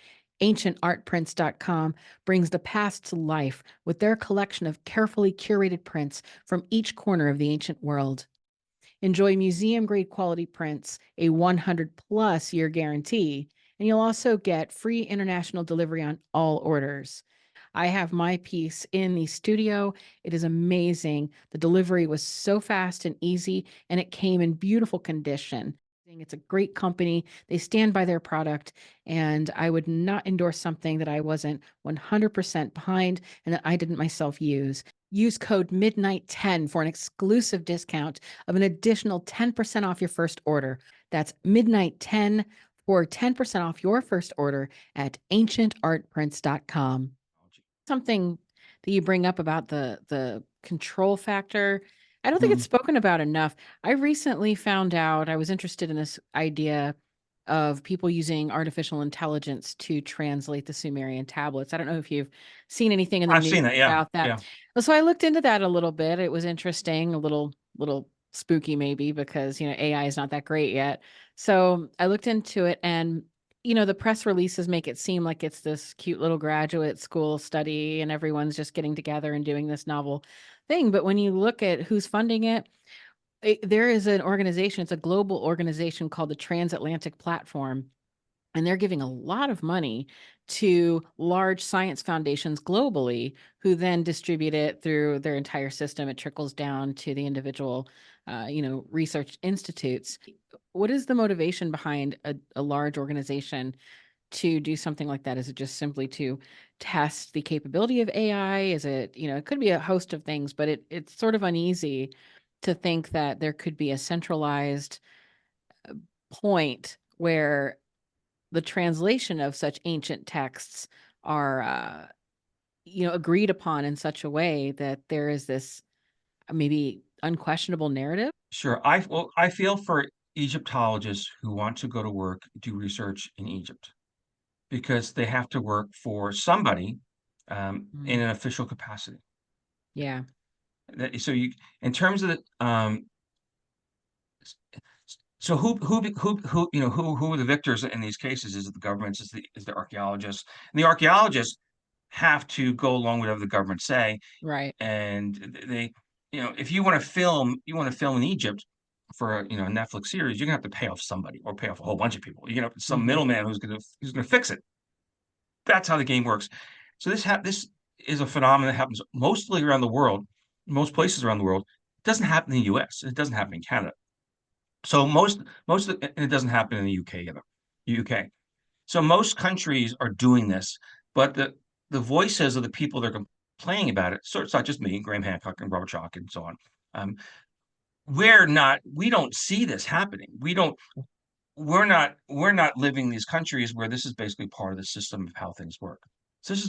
Ancientartprints.com brings the past to life with their collection of carefully curated prints from each corner of the ancient world. Enjoy museum-grade quality prints, a 100-plus year guarantee, and you'll also get free international delivery on all orders. I have my piece in the studio. It is amazing. The delivery was so fast and easy, and it came in beautiful condition. It's a great company. They stand by their product, and I would not endorse something that I wasn't 100% behind and that I didn't myself use. Use code MIDNIGHT10 for an exclusive discount of an additional 10% off your first order. That's MIDNIGHT10 for 10% off your first order at ancientartprints.com. Something that you bring up about the control factor, I don't think it's spoken about enough. I recently found out I was interested in this idea of people using artificial intelligence to translate the Sumerian tablets. I don't know if you've seen anything in the I've news seen that. Yeah, about that. yeah. Well, so I looked into that a little bit. It was interesting, a little spooky maybe because, AI is not that great yet. So I looked into it and the press releases make it seem like it's this cute little graduate school study and everyone's just getting together and doing this novel thing. But when you look at who's funding it, There is an organization, it's a global organization called the Transatlantic Platform, and they're giving a lot of money to large science foundations globally who then distribute it through their entire system. It trickles down to the individual, research institutes. What is the motivation behind a large organization to do something like that? Is it just simply to test the capability of AI? Is it, it could be a host of things, but it's sort of uneasy to think that there could be a centralized point where the translation of such ancient texts are, agreed upon in such a way that there is this maybe unquestionable narrative. Sure. I feel for Egyptologists who want to go to work, do research in Egypt, because they have to work for somebody in Mm, an official capacity. yeah. So in terms of the, so who are the victors in these cases? Is it the governments? Is the archaeologists? And the archaeologists have to go along with whatever the government say. Right. And they, if you want to film in Egypt for a Netflix series, you're gonna have to pay off somebody or pay off a whole bunch of people. You're gonna have some Mhm. middleman who's gonna fix it. That's how the game works. So this is a phenomenon that happens mostly around the world, most places around the world. It doesn't happen in the US. It doesn't happen in Canada. So and it doesn't happen in the UK either. UK. So most countries are doing this, but the voices of the people that are complaining about it, so it's not just me, Graham Hancock and Robert Schoch and so on. Um, we don't see this happening. We're not living in these countries where this is basically part of the system of how things work. So this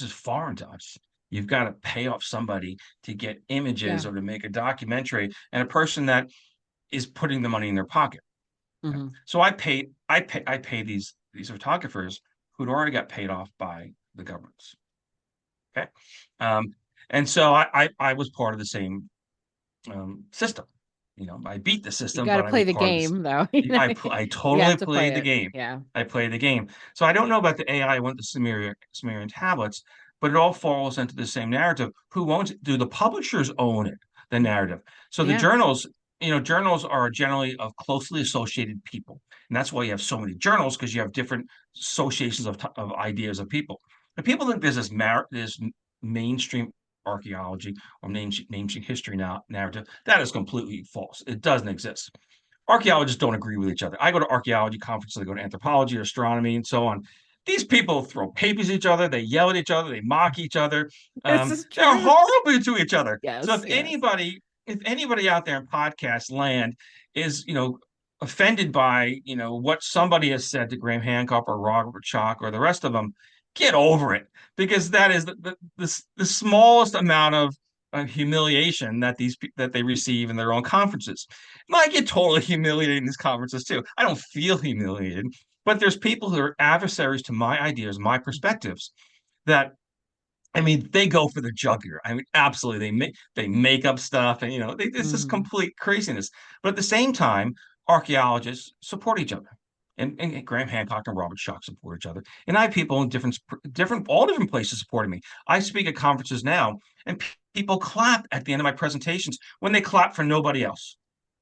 is foreign to us. You've got to pay off somebody to get images Yeah. or to make a documentary, and a person that is putting the money in their pocket. Mhm. So I pay these photographers who'd already got paid off by the governments. Okay. Um, and so I was part of the same system. I beat the You system, gotta but I play was the part of this. game, though, I You totally have to play played the it. game. Yeah. I played the game. So I don't know about the AI. I went the Sumerian tablets, but it all falls into the same narrative. Who owns it? Do the publishers own it? The narrative. So the Yeah. journals are generally of closely associated people, and that's why you have so many journals, because you have different associations of ideas of people. And people think this mainstream archaeology or mainstream history now narrative. That is completely false. It doesn't exist. Archaeologists don't agree with each other. I go to archaeology conferences, I go to anthropology, astronomy, and so on. These people throw papers at each other, they yell at each other, they mock each other. This is They're true. horrible to each other. So Yes, yes. if anybody out there in podcast land is, offended by, what somebody has said to Graham Hancock or Robert Schoch or the rest of them, get over it, because that is the smallest amount of humiliation that they receive in their own conferences. I get totally humiliated in these conferences too. I don't feel humiliated, but there's people who are adversaries to my ideas, my perspectives, that they go for the jugular. Absolutely, they make up stuff, and it's just Mhm. complete craziness. But at the same time, archaeologists support each other, and Graham Hancock and Robert Schoch support each other, and I have people in all different places supporting me. I speak at conferences now, and people clap at the end of my presentations when they clap for nobody else.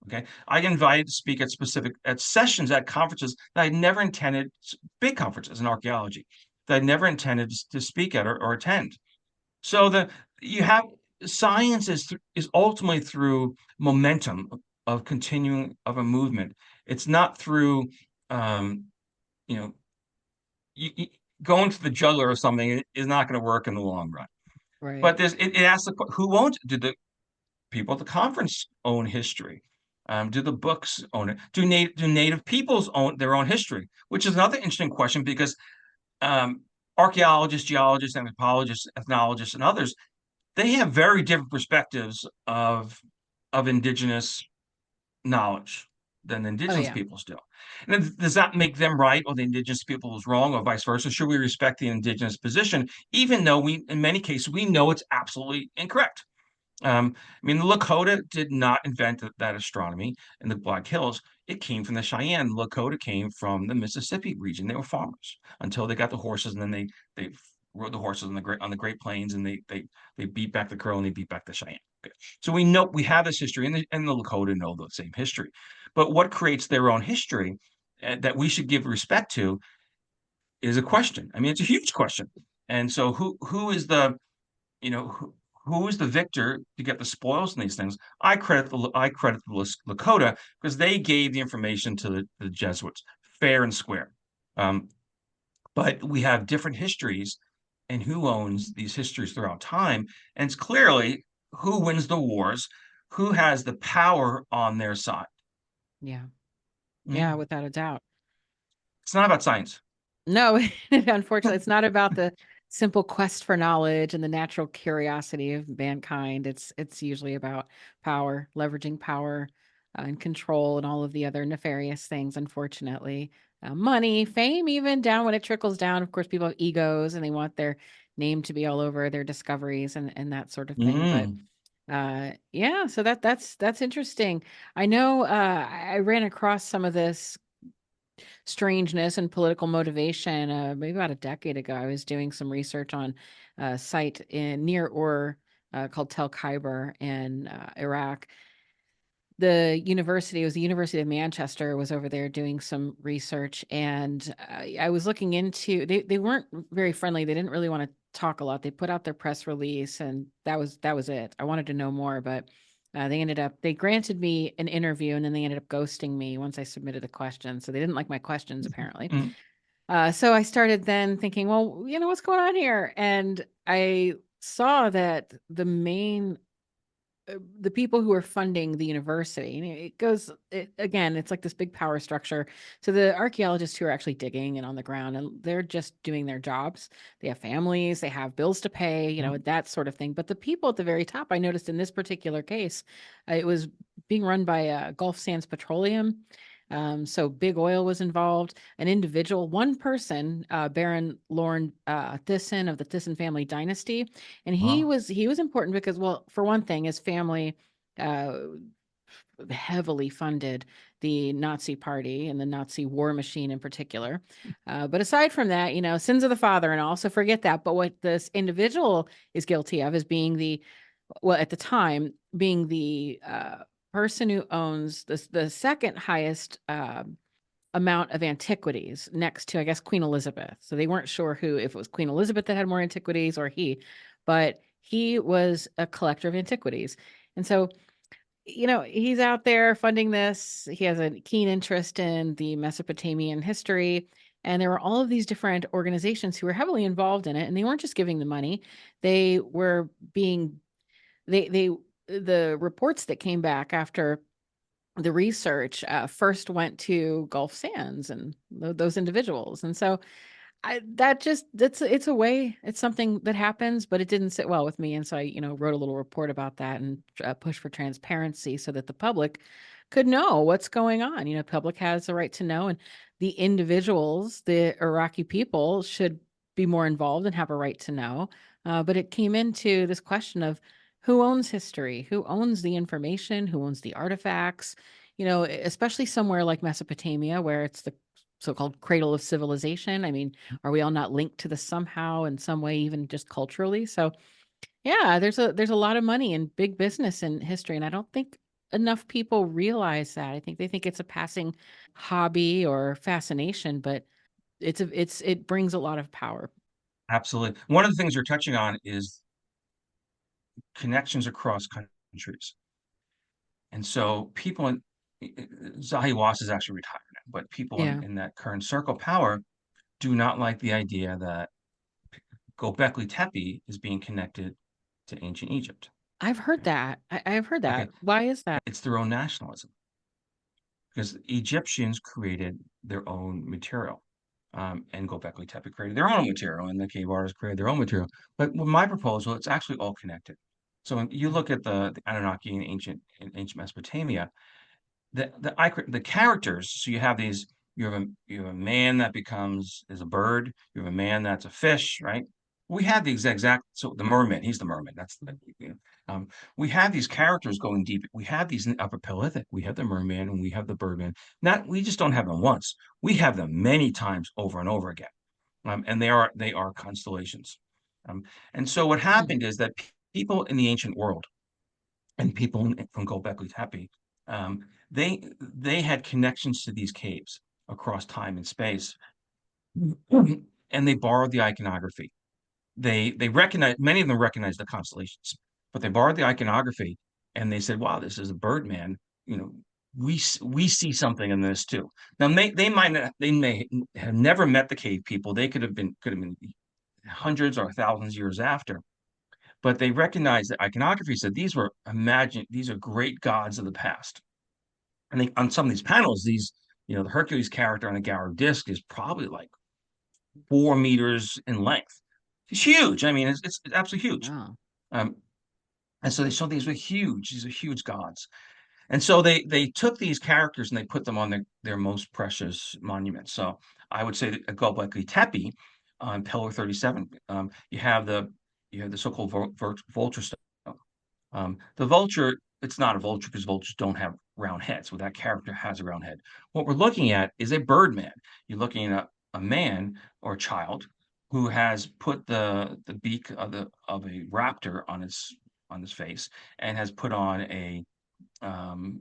Okay, I get invited to speak at sessions at conferences that I never intended, big conferences in archaeology that I never intended to speak at or attend. So the you have science is ultimately through momentum of continuing of a movement. It's not through um, you know you going to the juggler or something is not going to work in the long run. Right. But it asks who owns it? Do the people at the conference own history? Do the books own it? Do native peoples own their own history? Which is another interesting question, because um, archaeologists, geologists, anthropologists, ethnologists, and others, they have very different perspectives of indigenous knowledge than the Oh, indigenous yeah. peoples do. And does that make them right or the indigenous people is wrong, or vice versa? Should we respect the indigenous position, even though in many cases, we know it's absolutely incorrect? The Lakota did not invent that astronomy in the Black Hills. It came from the Cheyenne. The Lakota came from the Mississippi region. They were farmers until they got the horses, and then they rode the horses on the Great Plains, and they beat back the Crow and they beat back the Cheyenne. Okay. So we know we have this history, and the Lakota know the same history. But what creates their own history that we should give respect to is a question. I mean, it's a huge question. And so who is the, you know, who is the victor to get the spoils in these things? I credit the Lakota because they gave the information to the Jesuits, fair and square. Um, but we have different histories, and who owns these histories throughout time, and it's clearly who wins the wars, who has the power on their side. Yeah. Yeah, Mm. without a doubt. It's not about science. No, unfortunately, it's not about the simple quest for knowledge and the natural curiosity of mankind. It's usually about power, leveraging power, and control, and all of the other nefarious things, unfortunately. Money, fame, even down when it trickles down. Of course, people have egos and they want their name to be all over their discoveries and that sort of thing. But Mm. yeah, so that's interesting. I know I ran across some of this strangeness and political motivation. Maybe about a decade ago, I was doing some research on a site in near Ur called Tel Khyber in Iraq. It was the University of Manchester, was over there doing some research, and I was looking into. They weren't very friendly. They didn't really want to talk a lot. They put out their press release, and that was it. I wanted to know more, but they granted me an interview, and then they ended up ghosting me once I submitted the questions. So they didn't like my questions, apparently. Mm. So I started then thinking, well, what's going on here? And I saw that the people who are funding the university, and again, it's like this big power structure. So the archaeologists who are actually digging and on the ground, and they're just doing their jobs. They have families, they have bills to pay, Mm. that sort of thing. But the people at the very top, I noticed in this particular case, it was being run by Gulf Sands Petroleum. So big oil was involved. An individual, one person, Baron Lorne Thyssen of the Thyssen family dynasty, and Wow. he was important because, well, for one thing, his family uh, heavily funded the Nazi party and the Nazi war machine in particular. But aside from that, sins of the father and all, so forget that. But what this individual is guilty of is being at the time, being the person who owns the second highest amount of antiquities next to, I guess, Queen Elizabeth. So they weren't sure if it was Queen Elizabeth that had more antiquities or he, but he was a collector of antiquities. And so, he's out there funding this. He has a keen interest in the Mesopotamian history. And there were all of these different organizations who were heavily involved in it. And they weren't just giving the money. They were being, the reports that came back after the research first went to Gulf Sands and those individuals. And so it's a way, it's something that happens, but it didn't sit well with me. And so I, wrote a little report about that and pushed for transparency so that the public could know what's going on. Public has the right to know, and the individuals, the Iraqi people, should be more involved and have a right to know. But it came into this question of who owns history, who owns the information, who owns the artifacts, especially somewhere like Mesopotamia, where it's the so-called cradle of civilization. I mean, are we all not linked to this somehow in some way, even just culturally? So yeah, there's a lot of money and big business in history, and I don't think enough people realize that. I think they think it's a passing hobby or fascination, but it brings a lot of power. Absolutely. One of the things you're touching on is connections across countries. And so people Zahi Was is actually retired now, but people Yeah. in that current circle of power do not like the idea that Gobekli Tepe is being connected to ancient Egypt. I've heard that. I've heard Okay, that. Why is that? it's their own nationalism because Egyptians created their own material. And Gobekli Tepe created their own material, and the cave artists created their own material. But with my proposal, it's actually all connected. So when you look at the Anunnaki in ancient Mesopotamia, the characters. So you have a man that is a bird. You have a man that's a fish, right? We have the exact so the merman. He's the merman. That's the we have these characters going deep. We have these in Upper Paleolithic. We have the merman and we have the birdman. Not we just don't have them once. We have them many times over and over again. And they are constellations. Um, and so what Hmm. happened is that people in the ancient world and people from Gobekli Tepe, they had connections to these caves across time and space, and they borrowed the iconography. They recognize, many of them recognize the constellations, but they borrowed the iconography and they said, "Wow, this is a bird man. You know, we see something in this too." Now they might not, they may have never met the cave people. They could have been hundreds or thousands years after, but they recognized that iconography said these are great gods of the past. And they, on some of these panels, the Hercules character on the Gower disc is probably like 4 meters in length. It's huge. I mean, it's absolutely huge. Wow. Um, and so they saw these were huge. These are huge gods. And so they took these characters and they put them on their most precious monuments. So I would say that at Gobekli Tepe on Pillar 37, you have the so-called vulture stone. The vulture, it's not a vulture because vultures don't have round heads. Well, that character has a round head. What we're looking at is a bird man. You're looking at a man or a child who has put the beak of a raptor on his face and has put on a um,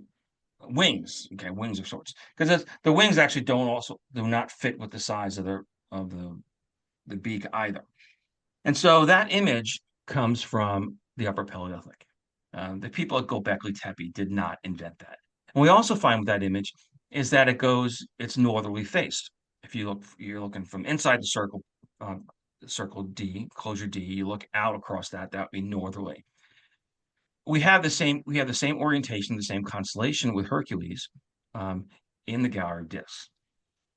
wings. Okay, wings of sorts. Because the wings actually do not fit with the size of the beak either. And so that image comes from the Upper Paleolithic. The people at Gobekli Tepe did not invent that. And we also find with that image is that it's northerly faced. If you look, you're looking from inside the circle D, closure D, you look out across that would be northerly. We have the same orientation, the same constellation with Hercules um, in the Gower disc,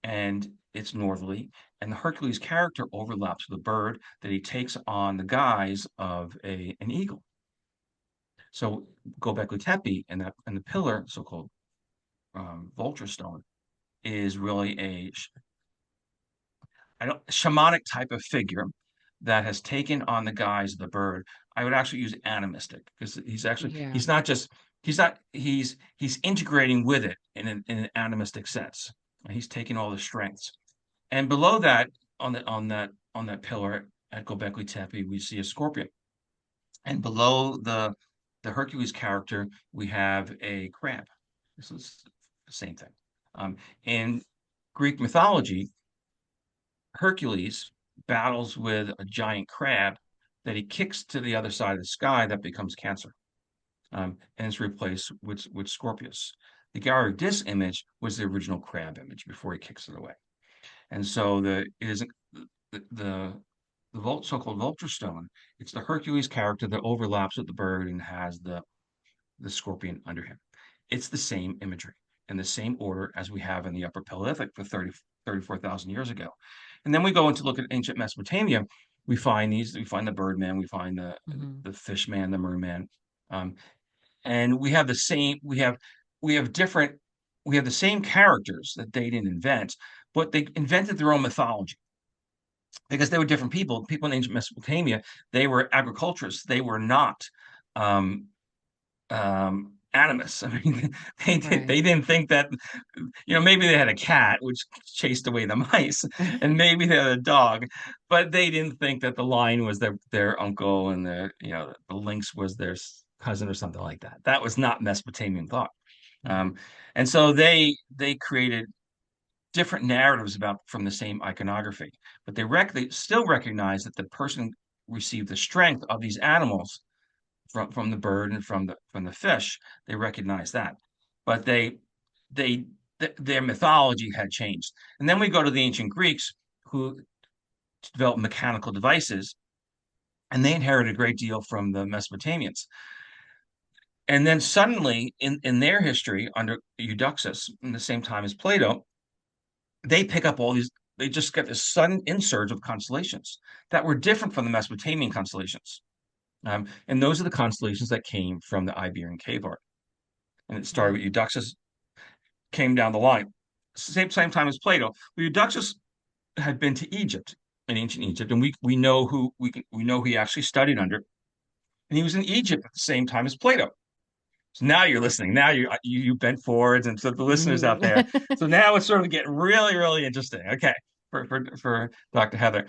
and it's northerly. And the Hercules character overlaps with a bird that he takes on the guise of an eagle. So Gobekli Tepe and the pillar, so-called vulture stone, is really shamanic type of figure that has taken on the guise of the bird. I would actually use animistic because Yeah. he's integrating with it in an animistic sense. He's taking all the strengths. And below that, on that pillar at Gobekli Tepe, we see a scorpion. And below the Hercules character, we have a crab. This is the same thing. In Greek mythology, Hercules battles with a giant crab that he kicks to the other side of the sky that becomes Cancer, and is replaced with Scorpius. The Gower disc image was the original crab image before he kicks it away. And so the so-called vulture stone. It's the Hercules character that overlaps with the bird and has the scorpion under him. It's the same imagery in the same order as we have in the Upper Paleolithic for 34,000 years ago. And then we go into look at ancient Mesopotamia. We find the birdman, we find the Hmm. the fish man, the merman, um, and we have the same. We have the same characters that they didn't invent, but they invented their own mythology because they were different people. People in ancient Mesopotamia, they were agriculturists. They were not um, animists. I mean, Right. they didn't think that, maybe they had a cat which chased away the mice, and maybe they had a dog, but they didn't think that the lion was their uncle and the lynx was their cousin or something like that. That was not Mesopotamian thought. Mhm. Um, and so they created different narratives about from the same iconography, but they still recognize that the person received the strength of these animals from the bird and from the fish. They recognize that, but their mythology had changed. And then we go to the ancient Greeks who developed mechanical devices, and they inherited a great deal from the Mesopotamians. And then suddenly, in their history under Eudoxus, in the same time as Plato, they pick up all these. They just get this sudden insurge of constellations that were different from the Mesopotamian constellations. And those are the constellations that came from the Iberian cave art. And it started with Wow. Eudoxus, came down the line. Same time as Plato. Well, Eudoxus had been to Egypt, in ancient Egypt, and we know he actually studied under, and he was in Egypt at the same time as Plato. So now you're listening. Now you bent forwards, and so the listeners out Mhm. there. So now it's sort of getting really, really interesting. Okay, for Dr. Heather.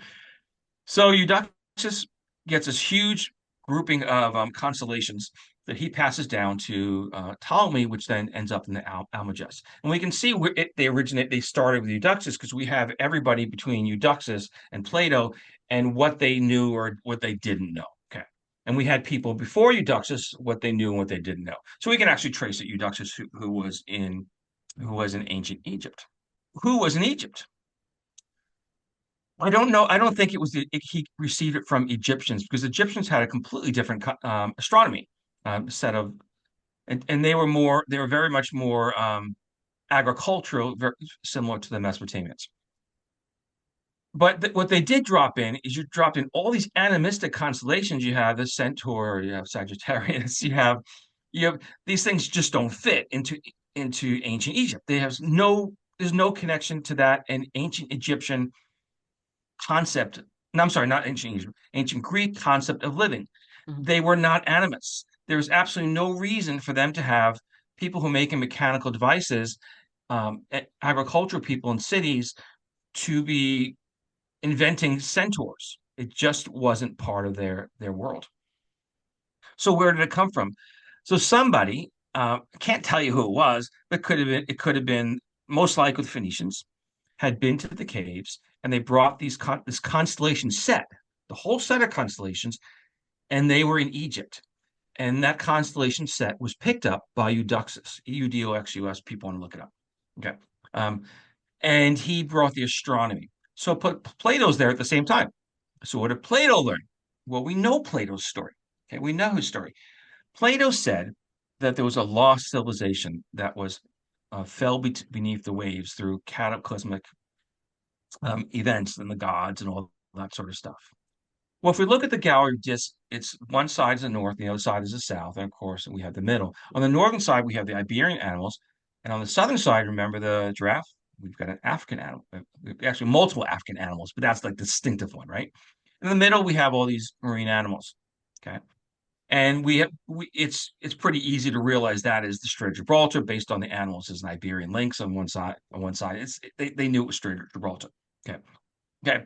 So Eudoxus gets this huge grouping of constellations that he passes down to Ptolemy, which then ends up in the Almagest. And we can see where they started with Eudoxus, because we have everybody between Eudoxus and Plato and what they knew or what they didn't know. Okay. And we had people before Eudoxus, what they knew and what they didn't know. So we can actually trace it, Eudoxus, who was in ancient Egypt. Who was in Egypt? I don't know. I don't think it was he received it from Egyptians, because Egyptians had a completely different astronomy set of, and they were very much more agricultural, very similar to the Mesopotamians. But what they did drop in is you dropped in all these animistic constellations. You have the Centaur, you have Sagittarius, you have these things just don't fit into ancient Egypt. There's no connection to that and ancient Egyptian concept. No, I'm sorry, not ancient Egypt, ancient Greek concept of living. Mhm. They were not animists. There's absolutely no reason for them to have people who make mechanical devices, agricultural people in cities, to be inventing centaurs. It just wasn't part of their world. So where did it come from? So somebody, can't tell you who it was, but it could have been most likely the Phoenicians, had been to the caves, and they brought this constellation set, the whole set of constellations, and they were in Egypt. And that constellation set was picked up by Eudoxus, Eudoxus. People want to look it up. Okay. And he brought the astronomy. So Plato's there at the same time. So what did Plato learn? Well, we know Plato's story. Okay, we know his story. Plato said that there was a lost civilization that was fell beneath the waves through cataclysmic events and the gods and all that sort of stuff. Well, if we look at the gallery disc, it's one side is the north, the other side is the south, and of course we have the middle. On the northern side, we have the Iberian animals, and on the southern side, remember the giraffe? We've got an African animal, actually multiple African animals, but that's like the distinctive one, right? In the middle, we have all these marine animals. Okay. And it's pretty easy to realize that is the Strait of Gibraltar based on the animals. There's an Iberian lynx on one side. They knew it was Strait of Gibraltar. Okay. Okay.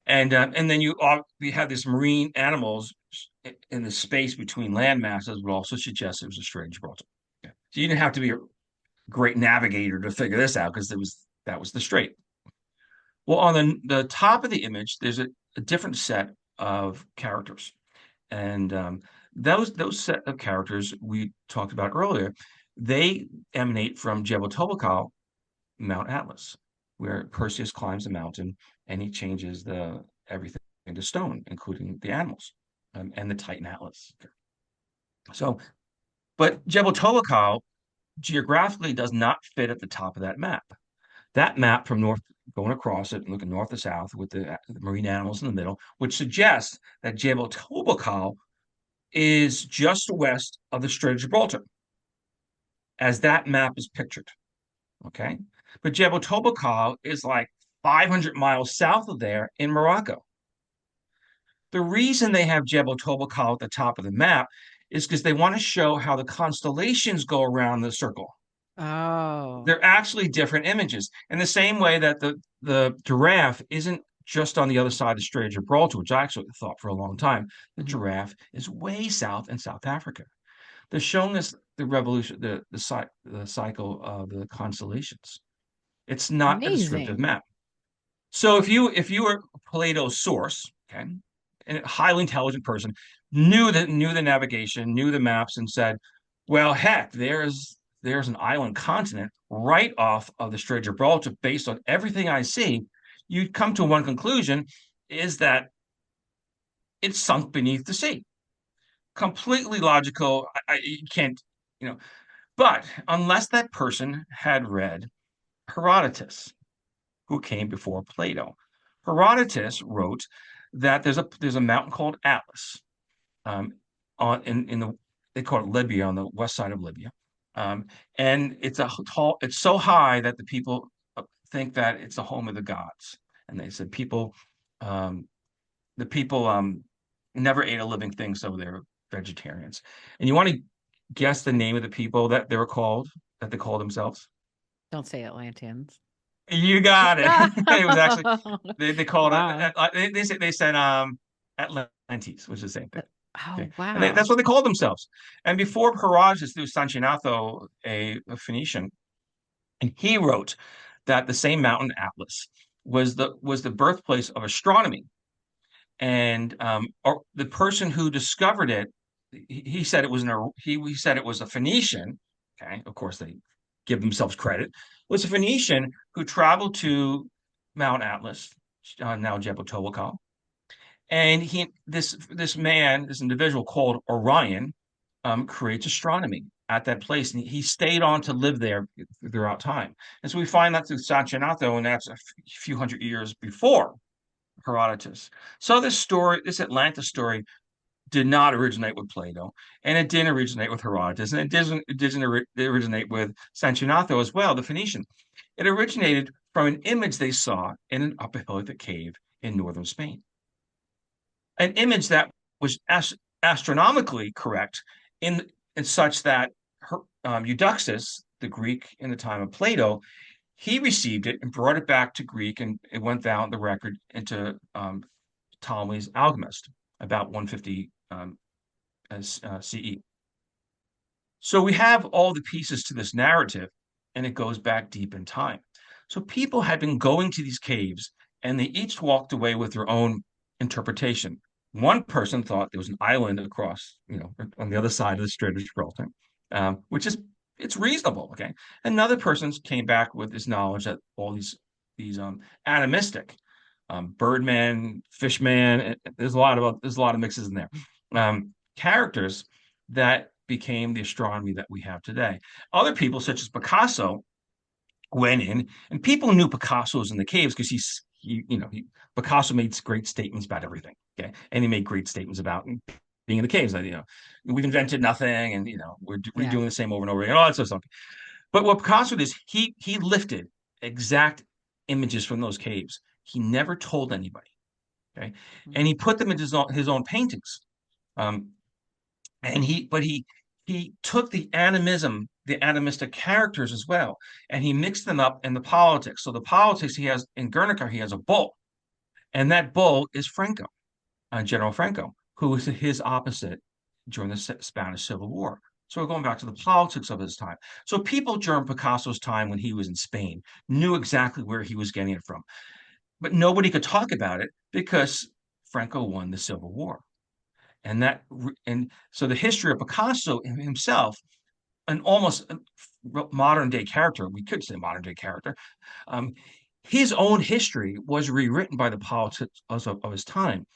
And then we have these marine animals in the space between land masses would also suggest it was a Strait of Gibraltar. Okay. So you didn't have to be a great navigator to figure this out, because that was the strait. Well, on the top of the image, there's a different set of characters. And those set of characters we talked about earlier, they emanate from Jebel Tobakal, Mount Atlas, where Perseus climbs the mountain and he changes everything into stone, including the animals, and the Titan Atlas. So, but Jebel Tobakal geographically does not fit at the top of that map. That map from north, going across it and looking north to south with the marine animals in the middle, which suggests that Jebel Tobakal is just west of the Strait of Gibraltar, as that map is pictured. Okay. But Jebel Tobakal is like 500 miles south of there in Morocco. The reason they have Jebel Tobakal at the top of the map is because they want to show how the constellations go around the circle. Oh. They're actually different images. In the same way that the giraffe isn't just on the other side of the Strait of Gibraltar, which I actually thought for a long time. The giraffe is way south in South Africa. They're showing us the revolution, the cycle of the constellations. It's not a descriptive Amazing. map. So if you were Plato's source, okay, and a highly intelligent person, knew the navigation, knew the maps, and said, well, heck, there's an island continent right off of the Strait of Gibraltar based on everything I see, you'd come to one conclusion, is that it's sunk beneath the sea. Completely logical. You can't, you know, but unless that person had read Herodotus, who came before Plato. Herodotus wrote that there's a mountain called Atlas, in the, they call it Libya, on the west side of Libya, and it's so high that the people think that it's the home of the gods, and they said the people never ate a living thing, so they're vegetarians. And you want to guess the name of the people that they called themselves? Don't say Atlanteans. You got it. No. It was actually they called it Wow. they said Atlantes, which is the same thing. Okay, Oh, and wow. that's what they called themselves. And before Herodotus, there was Sanchinato, a Phoenician, and he wrote that the same mountain Atlas was the birthplace of astronomy. And or the person who discovered it, he said it was he said it was a Phoenician. Okay, of course they give themselves credit. It was a Phoenician who traveled to Mount Atlas, now Jebel Towakal, and this individual called Orion, creates astronomy at that place, and he stayed on to live there throughout time. And so we find that through Sanchinato, and that's a few hundred years before Herodotus. So this Atlantis story, did not originate with Plato, and it didn't originate with Herodotus, and it didn't originate with Sanchinato as well, the Phoenician. It originated from an image they saw in an Upper Paleolithic cave in northern Spain, an image that was astronomically correct in such that Eudoxus, the Greek in the time of Plato, he received it and brought it back to Greek, and it went down the record into Ptolemy's Alchemist about 150 CE. So we have all the pieces to this narrative, and it goes back deep in time. So people had been going to these caves, and they each walked away with their own interpretation. One person thought there was an island across, on the other side of the Strait of Gibraltar, which is it's reasonable. Okay, another person came back with this knowledge that all these animistic, birdman, fishman, there's a lot of mixes in there. Characters that became the astronomy that we have today. Other people, such as Picasso, went in, and people knew Picasso was in the caves because Picasso made great statements about everything. Okay, and he made great statements about being in the caves. We've invented nothing, and we're Yeah. doing the same over and over again. All that sort of stuff. But what Picasso did is he lifted exact images from those caves. He never told anybody. Okay, and he put them in his own paintings. Um, but he took the animistic characters as well, and he mixed them up in the politics. So the politics he has in Guernica, he has a bull, and that bull is Franco, General Franco, who was his opposite during the Spanish Civil War. So we're going back to the politics of his time. So people during Picasso's time when he was in Spain knew exactly where he was getting it from, but nobody could talk about it because Franco won the Civil War. And so the history of Picasso himself, an almost modern day character, we could say modern day character, um, his own history was rewritten by the politics of his time.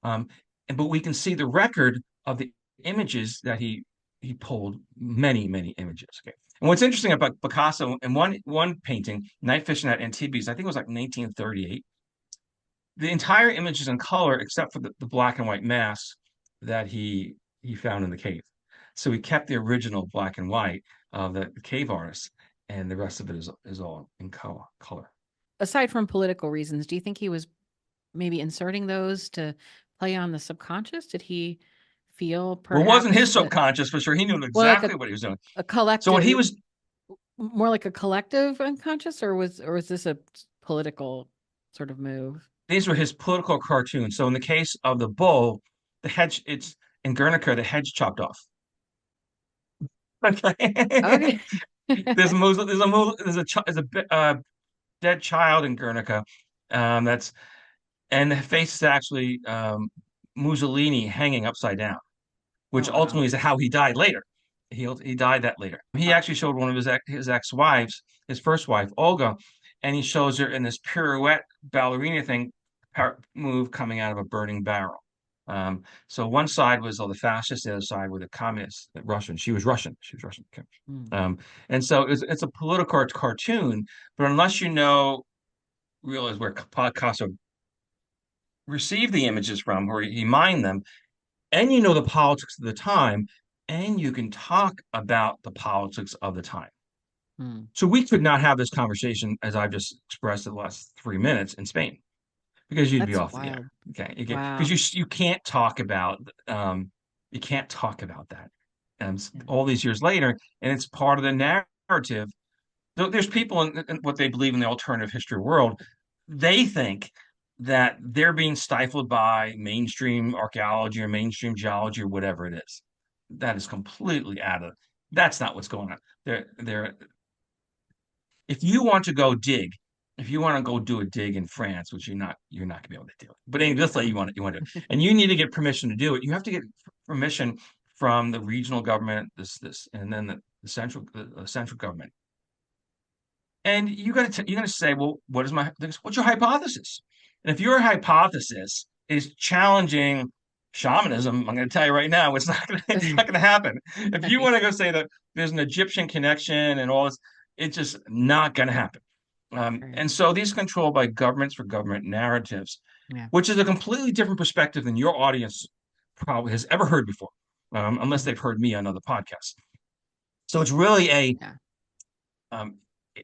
But we can see the record of the images that he pulled, many images. Okay. And what's interesting about Picasso, in one painting, Night Fishing at Antibes, I think it was like 1938, the entire image is in color except for the black and white mask that he found in the cave. So he kept the original black and white of the cave artist, and the rest of it is all in color. Aside from political reasons, do you think he was maybe inserting those to play on the subconscious? Did he feel Well, it wasn't perhaps his that subconscious for sure. He knew more like exactly what he was doing. a So what he collective, was more like a collective unconscious, or was this a political sort of move? these were his political cartoons. So in the case of the bull, the hedge it's in Guernica, the hedge chopped off. Okay. Okay. There's a dead child in Guernica. That's and the face is actually Mussolini hanging upside down, Oh, which wow. ultimately is how he died later. He died that later. He Wow. actually showed one of his ex-wives, his first wife, Olga, and he shows her in this pirouette ballerina thing move coming out of a burning barrel. So one side was all the fascists, the other side were the communists, the Russian. She was Russian. She was Russian. Okay. Mm. And so it's a political cartoon, but unless realize where Picasso received the images from, or he mined them, and the politics of the time, and you can talk about the politics of the time. Mm. So we could not have this conversation as I've just expressed in the last 3 minutes in Spain because you'd be That's off the air. wild. Okay, Wow. because you can't talk about that. And Yeah. all these years later, and it's part of the narrative. There's people in what they believe in the alternative history world. They think that they're being stifled by mainstream archaeology or mainstream geology or whatever it is. That is completely out of, that's not what's going on. They're if you want to go dig, if you want to go do a dig in France, which you're not gonna be able to do it. But anyway, let's say No. you want to, and you need to get permission to do it. You have to get permission from the regional government, and then the central government. And you're gonna say, well, what's your hypothesis? And if your hypothesis is challenging shamanism, I'm gonna tell you right now, it's not gonna happen. If you Right. want to go say that there's an Egyptian connection and all this, it's just not gonna happen. Right. And so these are controlled by governments for government narratives, Yeah. which is a completely different perspective than your audience probably has ever heard before, unless Mhm. they've heard me on other podcasts. So it's really Yeah. um,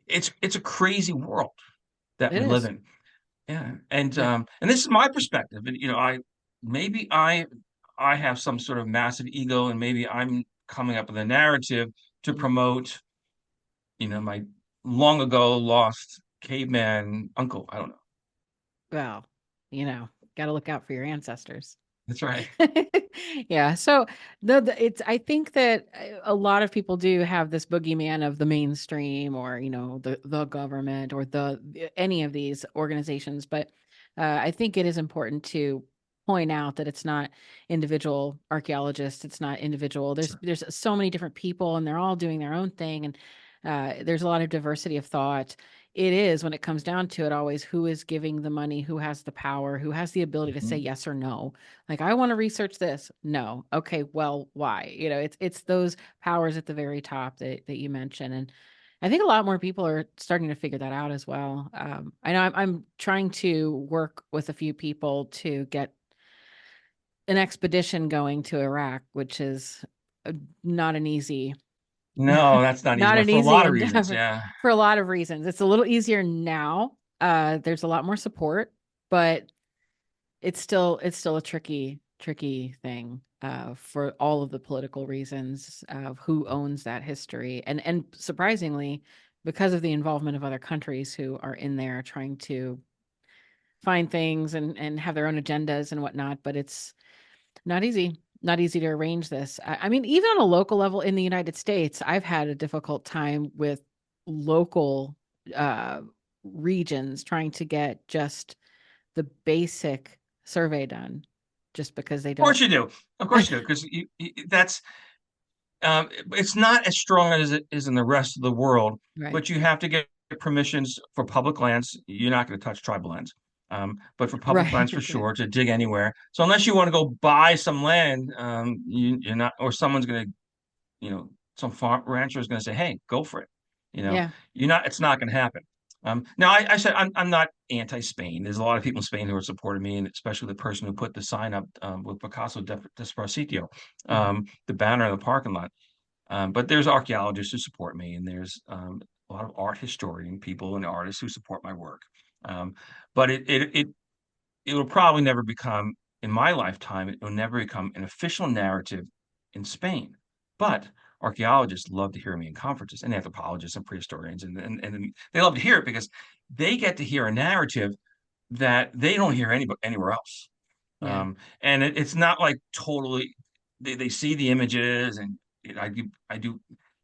it's a crazy world that It we live is. in. Yeah, Yeah. and this is my perspective. And maybe I have some sort of massive ego, and maybe I'm coming up with a narrative to Mhm. promote, my long ago lost caveman uncle. I don't know. Well, got to look out for your ancestors. That's right. Yeah. So it's I think that a lot of people do have this boogeyman of the mainstream or the government or the any of these organizations, but I think it is important to point out that it's not individual archaeologists, it's not individual. Sure. There's so many different people, and they're all doing their own thing, and there's a lot of diversity of thought. It is, when it comes down to it, always who is giving the money, who has the power, who has the ability to say Mhm. yes or no. Like, I want to research this. No. Okay, well, why? It's those powers at the very top that you mentioned. And I think a lot more people are starting to figure that out as well. I know I'm trying to work with a few people to get an expedition going to Iraq, which is uh, not an easy No, that's not easy not an for a easy lot of reasons. endeavor Yeah. for a lot of reasons. It's a little easier now. There's a lot more support, but it's still a tricky thing for all of the political reasons of who owns that history, and surprisingly, because of the involvement of other countries who are in there trying to find things and have their own agendas and whatnot. But it's not easy to arrange this. I mean, even on a local level in the United States, I've had a difficult time with local uh, regions trying to get just the basic survey done, just because they Of course don't. you do. Of course you do, because that's it's not as strong as it is in the rest of the world, Right. but you have to get permissions for public lands. You're not going to touch tribal lands, but for public Right. lands for sure to dig anywhere. So unless you want to go buy some land, you're not, or someone's going to, some farm rancher is going to say, "Hey, go for it." You know, Yeah. you're not. It's not going to happen. Now, I said I'm not anti-Spain. There's a lot of people in Spain who are supporting me, and especially the person who put the sign up with Picasso Despacito, Mhm. the banner in the parking lot. But there's archaeologists who support me, and there's a lot of art historian people and artists who support my work. Um, but it will probably never become, in my lifetime, it will never become an official narrative in Spain. But archaeologists love to hear me in conferences, and anthropologists and prehistorians, and they love to hear it because they get to hear a narrative that they don't hear anywhere else. Yeah. And it's not like totally they see the images, and I do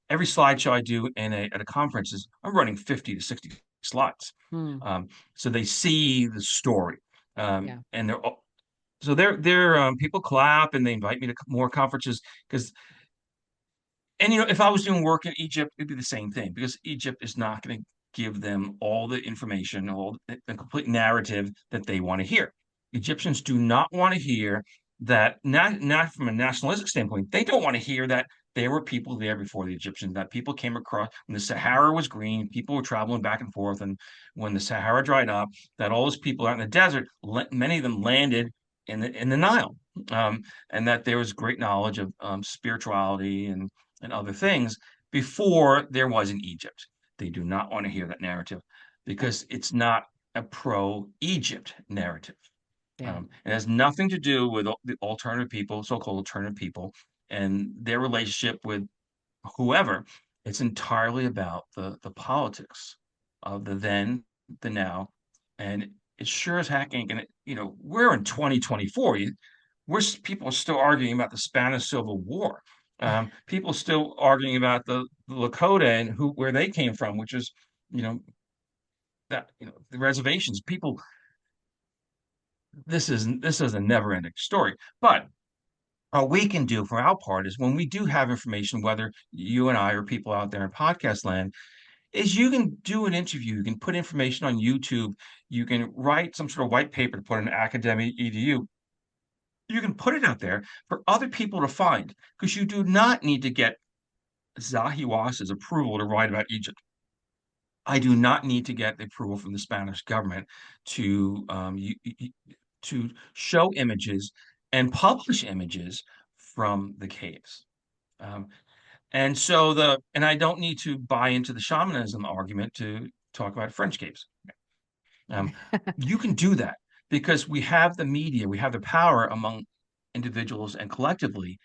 every slideshow I do at a conference is I'm running 50 to 60 slides. Hmm. So they see the story. Yeah. And they're people clap and they invite me to more conferences because, and if I was doing work in Egypt, it'd be the same thing because Egypt is not going to give them all the information, all the complete narrative that they want to hear. Egyptians do not want to hear that, not from a nationalistic standpoint. They don't want to hear that there were people there before the Egyptians, that people came across when the Sahara was green, people were traveling back and forth, and when the Sahara dried up, that all those people out in the desert, many of them landed in the Nile, and that there was great knowledge of spirituality and other things before there was in Egypt. They do not want to hear that narrative Yeah. because it's not a pro-Egypt narrative. Yeah. It has nothing to do with the alternative people, so-called alternative people, and their relationship with whoever. It's entirely about the politics of the then, the now, and it sure as heck ain't gonna, we're in 2024. People are still arguing about the Spanish Civil War. People still arguing about the Lakota and where they came from, which is, you know, the reservations. People, this is a never-ending story. But what we can do for our part is when we do have information, whether you and I or people out there in podcast land, is you can do an interview, you can put information on YouTube, you can write some sort of white paper to put in an academic edu. You can put it out there for other people to find, because you do not need to get Zahi Hawass's approval to write about Egypt. I do not need to get the approval from the Spanish government to to show images and publish images from the caves. Um, and I don't need to buy into the shamanism argument to talk about French caves. You can do that because we have the media, we have the power among individuals and collectively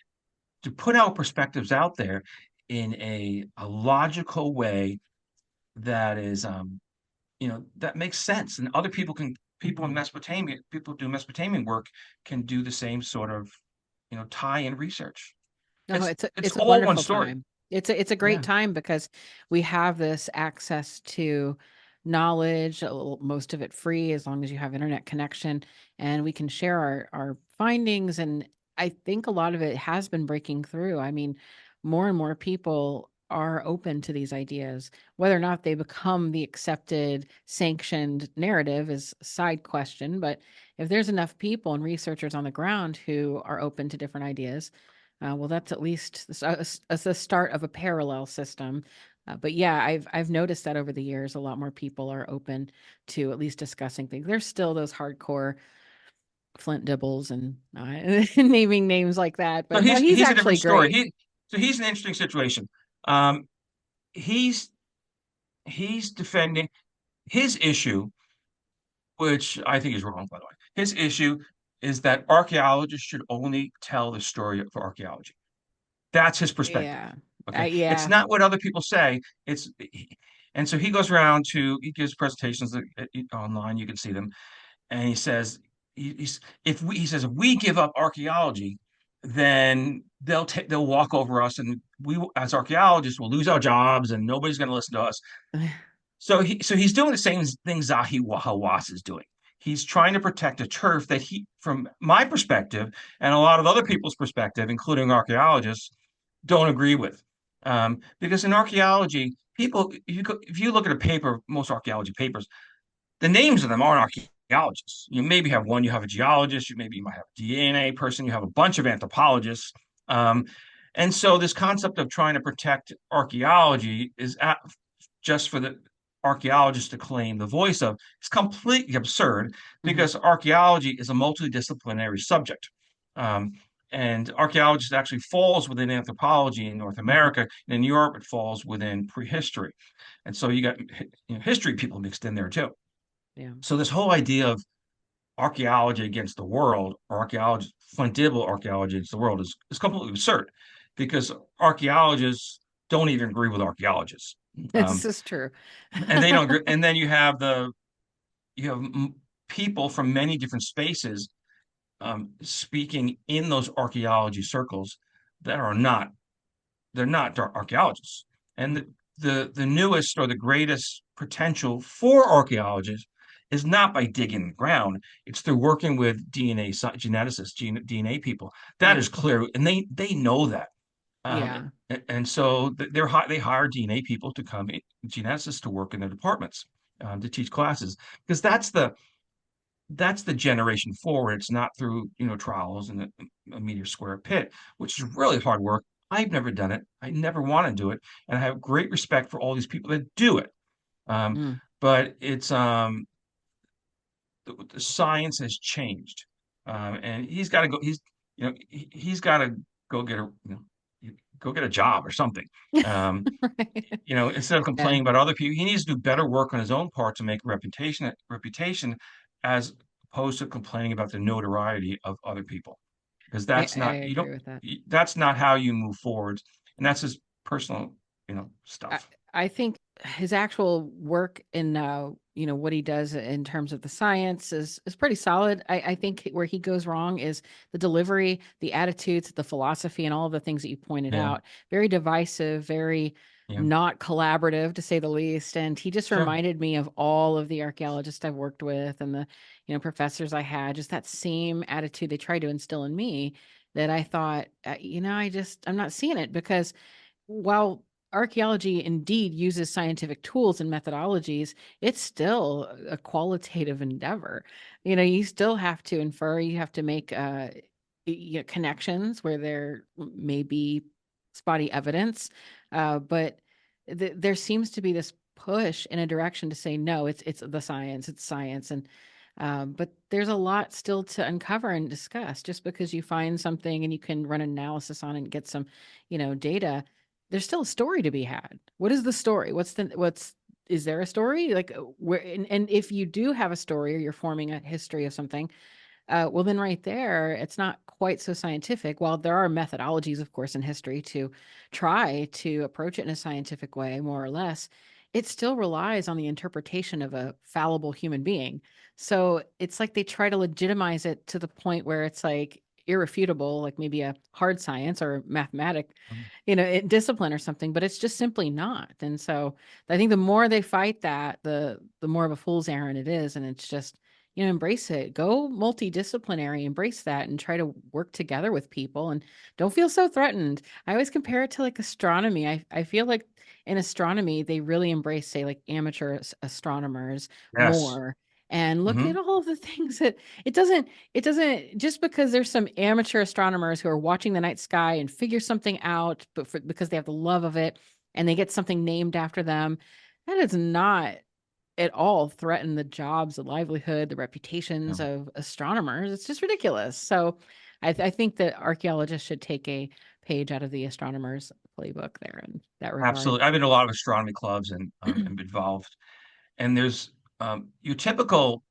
to put our perspectives out there in a logical way that is that makes sense, and other people in Mesopotamia, people who do Mesopotamian work can do the same sort of tie-in research. No, It's it's a all one wonderful story. time. It's a great Yeah. time because we have this access to knowledge, most of it free as long as you have internet connection, and we can share our findings. And I think a lot of it has been breaking through. I mean, more and more people are open to these ideas. Whether or not they become the accepted, sanctioned narrative is a side question. But if there's enough people and researchers on the ground who are open to different ideas, well, that's at least the start of a parallel system. But yeah, I've noticed that over the years, a lot more people are open to at least discussing things. There's still those hardcore Flint Dibbles and naming names like that. So But no, he's he's he's a actually different story. great. He's an interesting situation. Um, he's he's defending his issue, which I think is wrong, by the way. His issue is that archaeologists should only tell the story of archaeology. That's his perspective. Yeah. Okay. It's Yeah. not what other people say. And so he goes around he gives presentations online, you can see them. And he says, he says, if we give up archaeology, then they'll walk over us, and we as archaeologists will lose our jobs, and nobody's going to listen to us. So he's doing the same thing Zahi Hawass is doing. He's trying to protect a turf that from my perspective, and a lot of other people's perspective, including archaeologists, don't agree with. Because in archaeology, if you look at a paper, most archaeology papers, the names of them aren't archaeologists. You maybe have one, you have a geologist, you might have a DNA person, you have a bunch of anthropologists. And so this concept of trying to protect archaeology is just for the archaeologists to claim the voice of, it's completely absurd because archaeology is a multidisciplinary subject. And archaeology actually falls within anthropology in North America, and in Europe it falls within prehistory. And so you got history people mixed in there too. Yeah. So this whole idea of archaeology against the world, or fundamental archaeology against the world, is completely absurd, because archaeologists don't even agree with archaeologists. This is true. And they don't agree. And then you have people from many different spaces speaking in those archaeology circles that they're not archaeologists. And the newest or the greatest potential for archaeologists is not by digging the ground. It's through working with DNA geneticists, DNA people. That is clear, and they know that. Yeah. And so they hire DNA people to come in, geneticists to work in their departments to teach classes, because that's the generation forward. It's not through trials in a meter square pit, which is really hard work. I've never done it. I never want to do it, and I have great respect for all these people that do it. But it's the science has changed, and he's got to go. He's got to go get a job or something. Right. Instead of Yeah. complaining about other people, he needs to do better work on his own part to make a reputation, as opposed to complaining about the notoriety of other people, because I that's not, you don't, agree with that. that's not how you move forward, and that's his personal I, stuff. I think his actual work in what he does in terms of the science is pretty solid. I think where he goes wrong is the delivery, the attitudes, the philosophy, and all of the things that you pointed Yeah, out. Very divisive, very yeah, not collaborative, to say the least. And he just sure. reminded me of all of the archaeologists I've worked with and the, professors I had, just that same attitude they tried to instill in me that I thought, I'm not seeing it because while archaeology indeed uses scientific tools and methodologies, it's still a qualitative endeavor. You still have to infer, you have to make connections where there may be spotty evidence, but there seems to be this push in a direction to say no, it's the science, it's science, and but there's a lot still to uncover and discuss. Just because you find something and you can run an analysis on it and get some, data, there's still a story to be had. What is the story? Is there a story? Like where, and if you do have a story or you're forming a history of something, well, then right there, it's not quite so scientific. While there are methodologies, of course, in history to try to approach it in a scientific way, more or less, it still relies on the interpretation of a fallible human being. So it's like they try to legitimize it to the point where it's like irrefutable, like maybe a hard science or mathematic, Um, discipline or something, but it's just simply not. And so I think the more they fight that, the more of a fool's errand it is. And it's just, embrace it. Go multidisciplinary, embrace that and try to work together with people and don't feel so threatened. I always compare it to like astronomy. I feel like in astronomy, they really embrace, say, like amateur astronomers yes. more. And look Hmm. at all of the things that it doesn't just because there's some amateur astronomers who are watching the night sky and figure something out, but because they have the love of it and they get something named after them, that is not at all threaten the jobs, the livelihood, the reputations No, of astronomers. It's just ridiculous. So I think that archaeologists should take a page out of the astronomers playbook there in that regard. absolutely. I've been to a lot of astronomy clubs and am involved. And there's your typical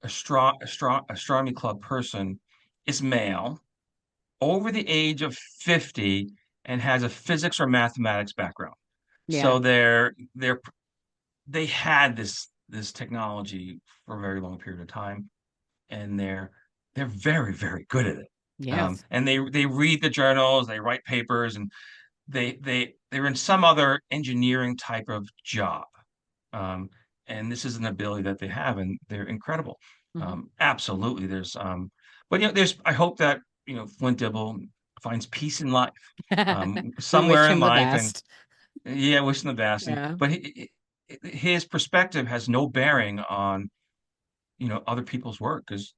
astronomy club person is male, over the age of 50, and has a physics or mathematics background. Yeah. So they had this technology for a very long period of time, and they're very, very good at it. Yes. And they read the journals, they write papers, and they're in some other engineering type of job. Um, and this is an ability that they have, and they're incredible. Hmm. Absolutely. But there's. I hope that Flint Dibble finds peace in life, We wish somewhere in him the life, and best. yeah, wish him the best. And Yeah. but his perspective has no bearing on other people's work, because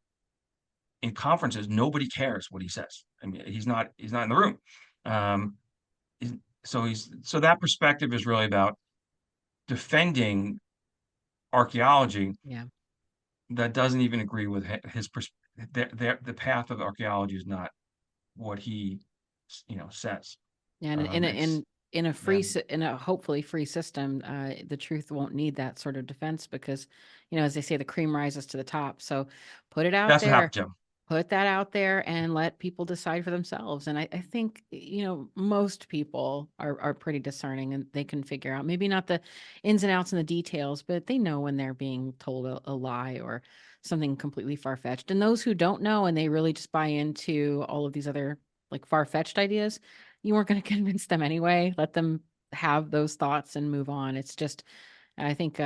in conferences nobody cares what he says. I mean, he's not in the room. Um, he's- so that perspective is really about defending archaeology Yeah. that doesn't even agree with his the path of archaeology is not what he says. And It's in a yeah, in a hopefully free system, the truth won't need that sort of defense because, as they say, the cream rises to the top. So put it out that's what there, happened to him. put that out there, and let people decide for themselves. And I think, most people are pretty discerning and they can figure out maybe not the ins and outs and the details, but they know when they're being told a lie or something completely far fetched. And those who don't know and they really just buy into all of these other like far fetched ideas, you weren't going to convince them anyway. Let them have those thoughts and move on. It's just, I think,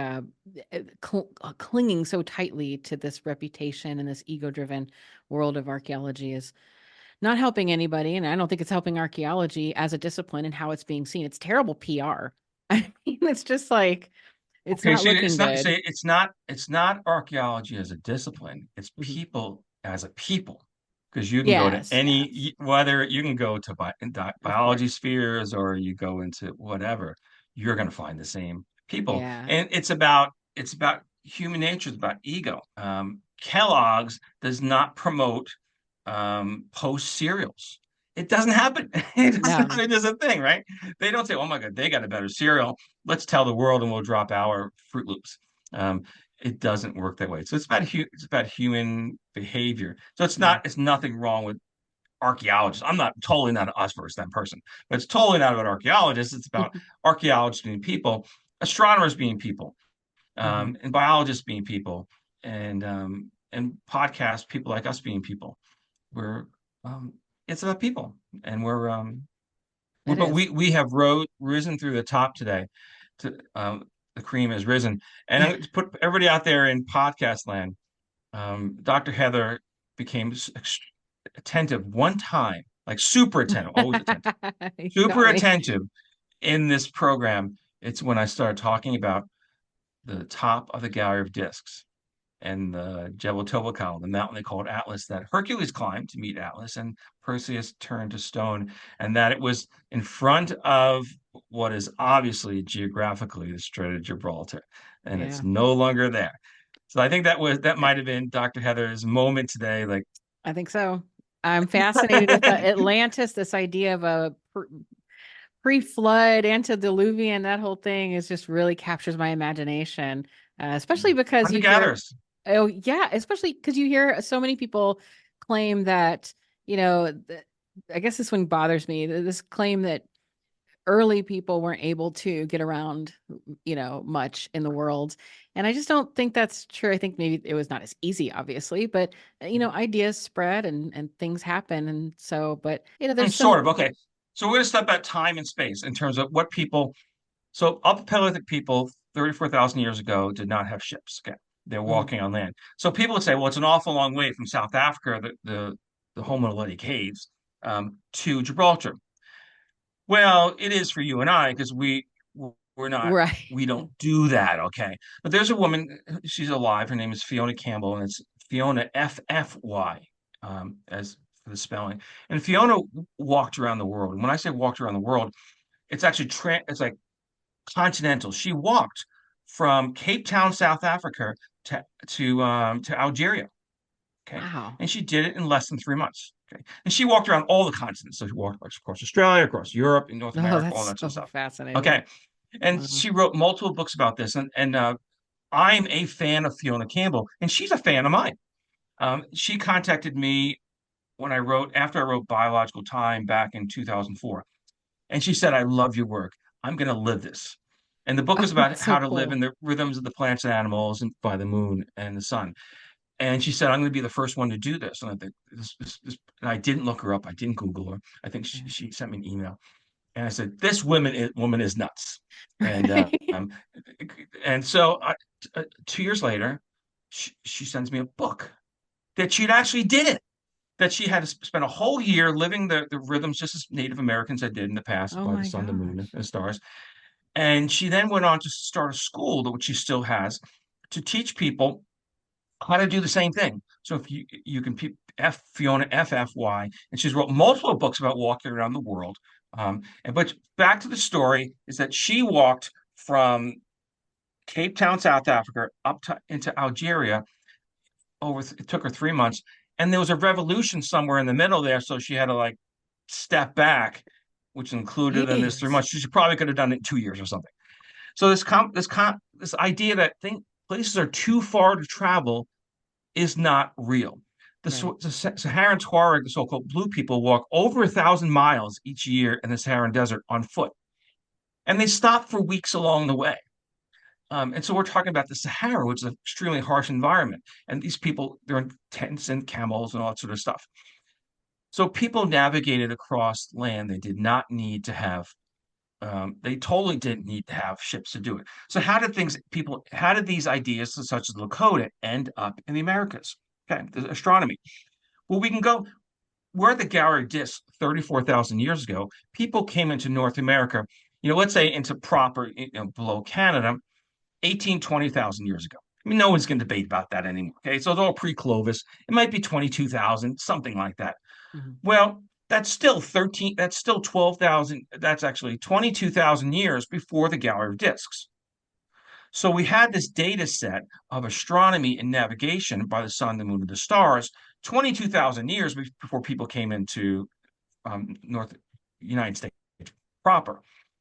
clinging so tightly to this reputation and this ego driven world of archaeology is not helping anybody. And I don't think it's helping archaeology as a discipline and how it's being seen. It's terrible PR. I mean, it's just like, it's Okay, not so looking good. it's not archaeology as a discipline. It's Mhm. people as a people, because you can go to Yes, yes, any whether you can go to of biology course. spheres or you go into whatever, you're going to find the same people, Yeah. and it's about human nature. It's about ego. Kellogg's does not promote post cereals. It doesn't happen. No. It is a thing, right? They don't say, "Oh my God, they got a better cereal. Let's tell the world, and we'll drop our Fruit Loops." Um, it doesn't work that way. So it's about human behavior. So Yeah. it's nothing wrong with archaeologists. I'm not totally not an us versus them person, but it's totally not about archaeologists. It's about archaeologists being people, astronomers being people. and biologists being people, and podcast people like us being people. We're it's about people, and It but is. we have risen through the top today. To The cream has risen, and I'm going to put everybody out there in podcast land. Dr. Heather became attentive one time, like super attentive, always attentive, You super got me. attentive in this program. It's when I started talking about the top of the Gallery of Discs and the Jebel Tobakal, the mountain they called Atlas, that Hercules climbed to meet Atlas and Perseus turned to stone, and that it was in front of what is obviously geographically the Strait of Gibraltar, and Yeah. it's no longer there. So I think that I might have been Dr. Heather's moment today. Like, I think so. I'm fascinated with the Atlantis, this idea of a pre-flood, antediluvian, that whole thing is just really captures my imagination, especially because hunter you hear, gatherers. oh yeah, especially because you hear so many people claim that, you know, I guess this one bothers me, this claim that early people weren't able to get around, much in the world. And I just don't think that's true. I think maybe it was not as easy, obviously, but ideas spread and things happen. And so, but there's Sort some, of. Okay. So we're going to step back time and space in terms of what people. So Upper Paleolithic people 34,000 years ago did not have ships. Okay. They're Mhm. walking on land. So people would say, well, it's an awful long way from South Africa, the home of the Bloody Caves, to Gibraltar. Well, it is for you and I because we're not Right. we don't do that, okay? But there's a woman, she's alive. Her name is Fiona Campbell, and it's Fiona FFY, as for the spelling. And Fiona walked around the world. And when I say walked around the world, it's actually it's like continental. She walked from Cape Town, South Africa, to Algeria. Okay. Wow. And she did it in less than 3 months. Okay. And she walked around all the continents. So she walked across Australia, across Europe, and North Oh, America, all that's that sort of so stuff. fascinating. Okay. And Wow. she wrote multiple books about this. And I'm a fan of Fiona Campbell, and she's a fan of mine. She contacted me after I wrote Biological Time back in 2004. And she said, I love your work. I'm going to live this. And the book Oh, is about that's so how to live cool. in the rhythms of the plants and animals and by the moon and the sun. And she said, I'm going to be the first one to do this. And I think and I didn't look her up. I didn't Google her. I think Yeah. she sent me an email. And I said, this woman is nuts. And Right. and so 2 years later, she sends me a book that she'd actually did it. That she had to spend a whole year living the rhythms just as Native Americans had did in the past Oh by the my sun, the moon, and gosh. the stars. And she then went on to start a school, which she still has, to teach people how to do the same thing. So if you can Fiona FFY, and she's wrote multiple books about walking around the world. But back to the story is that she walked from Cape Town, South Africa, into Algeria. It took her 3 months, and there was a revolution somewhere in the middle there, so she had to like step back, which included in this three Jeez. months. She probably could have done it in 2 years or something. So this idea that places are too far to travel is not real. Right. The Saharan Tuareg, the so-called blue people, walk over 1,000 miles each year in the Saharan desert on foot, and they stop for weeks along the way. And so we're talking about the Sahara, which is an extremely harsh environment, and these people they're in tents and camels and all that sort of stuff. So people navigated across land. They did not need to have. They totally didn't need to have ships to do it. So how did these ideas such as Lakota end up in the Americas? Okay, the astronomy. Well, we can go where the Gallery disc 34,000 years ago, people came into North America, let's say into proper, below Canada, 18, 20,000 years ago. I mean, no one's going to debate about that anymore. Okay, so it's all pre-Clovis. It might be 22,000, something like that. Mhm. Well, that's still 12,000, that's actually 22,000 years before the Gallery of Discs. So we had this data set of astronomy and navigation by the sun, the moon, and the stars 22,000 years before people came into North United States proper.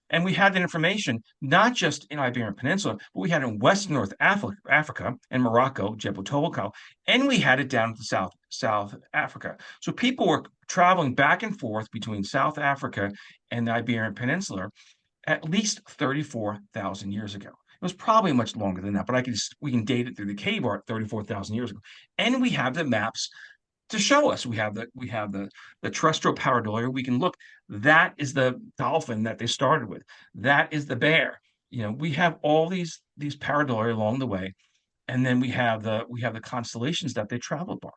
And we had that information not just in Iberian Peninsula, but we had it in Western North Africa and Morocco, Jebel Tobacco, and we had it down to South Africa. So people were traveling back and forth between South Africa and the Iberian Peninsula at least 34,000 years ago. was probably much longer than that, but we can date it through the cave art 34,000 years ago. And we have the maps to show us. We have the terrestrial pareidolia. We can look. That is the dolphin that they started with. That is the bear. We have all these pareidolia along the way, and then we have the constellations that they traveled by.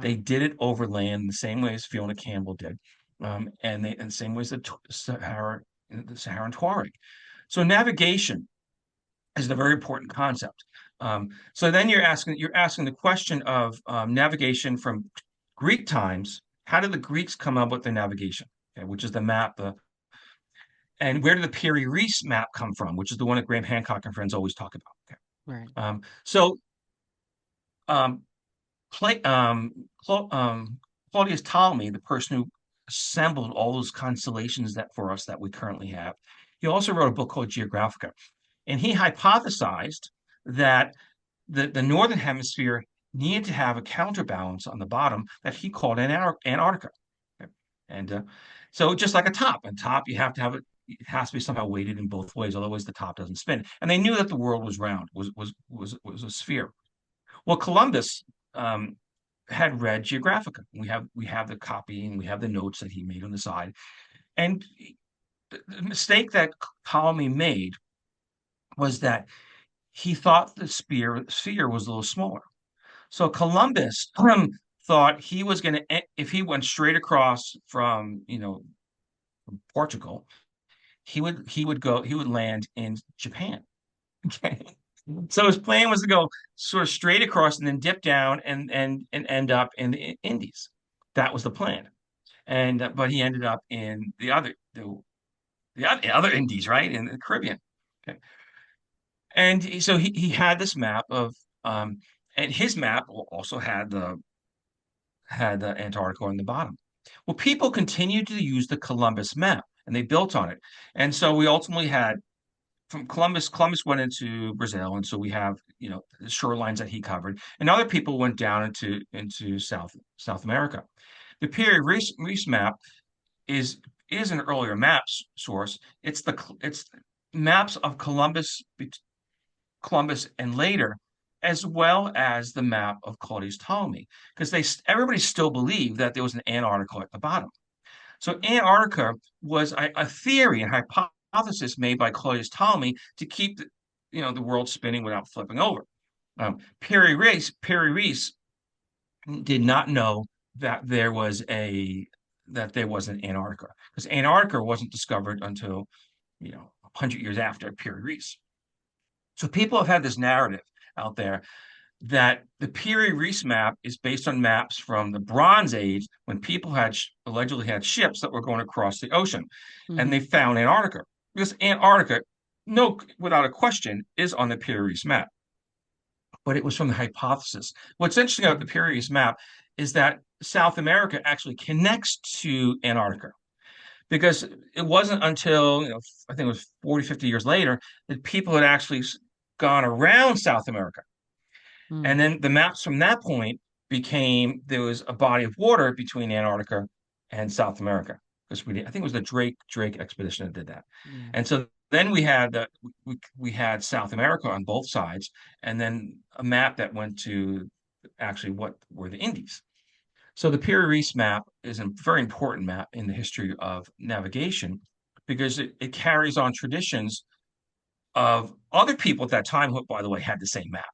They Wow. did it over land the same way as Fiona Campbell did, and the same way as the Saharan Tuareg. So navigation is a very important concept. So then you're asking the question of navigation from Greek times. How did the Greeks come up with the navigation? Okay, which is the map, and where did the Piri Reis map come from? Which is the one that Graham Hancock and friends always talk about. Okay. Right. So um, Play, Claudius Ptolemy, the person who assembled all those constellations that for us that we currently have, he also wrote a book called Geographica, and he hypothesized that the northern hemisphere needed to have a counterbalance on the bottom that he called Antarctica. Okay. And so just like a top you have to have it has to be somehow weighted in both ways, otherwise the top doesn't spin. And they knew that the world was round, was a sphere. Well, Columbus had read Geographica. We have the copy and we have the notes that he made on the side. And the mistake that Ptolemy made was that he thought the sphere was a little smaller. So Columbus thought he was going to, if he went straight across from from Portugal, he would land in Japan. Okay. So his plan was to go sort of straight across and then dip down and end up in the Indies. That was the plan. And but he ended up in the other Indies, right? In the Caribbean. Okay. And so he had this map of and his map also had the Antarctica on the bottom. Well, people continued to use the Columbus map and they built on it. And so we ultimately had from Columbus went into Brazil, and so we have the shorelines that he covered, and other people went down into South America. The Piri Reis map is an earlier maps source. It's maps of Columbus and later, as well as the map of Claudius Ptolemy, because everybody still believed that there was an Antarctica at the bottom. So Antarctica was a theory and hypothesis made by Claudius Ptolemy to keep the world spinning without flipping over. Piri Reis did not know that there was an Antarctica, because Antarctica wasn't discovered until 100 years after Piri Reis. So people have had this narrative out there that the Piri Reis map is based on maps from the Bronze Age when people allegedly had ships that were going across the ocean, and they found Antarctica, because Antarctica, no, without a question, is on the Piri Reis map. But it was from the hypothesis. What's interesting about the Piri Reis map is that South America actually connects to Antarctica, because it wasn't until I think it was 40, 50 years later that people had actually gone around South America. And then the maps from that point there was a body of water between Antarctica and South America, because I think it was the Drake expedition that did that. Yeah. And so then we had South America on both sides, and then a map that went to actually what were the Indies. So the Piri Reis map is a very important map in the history of navigation, because it carries on traditions of other people at that time who, by the way, had the same map.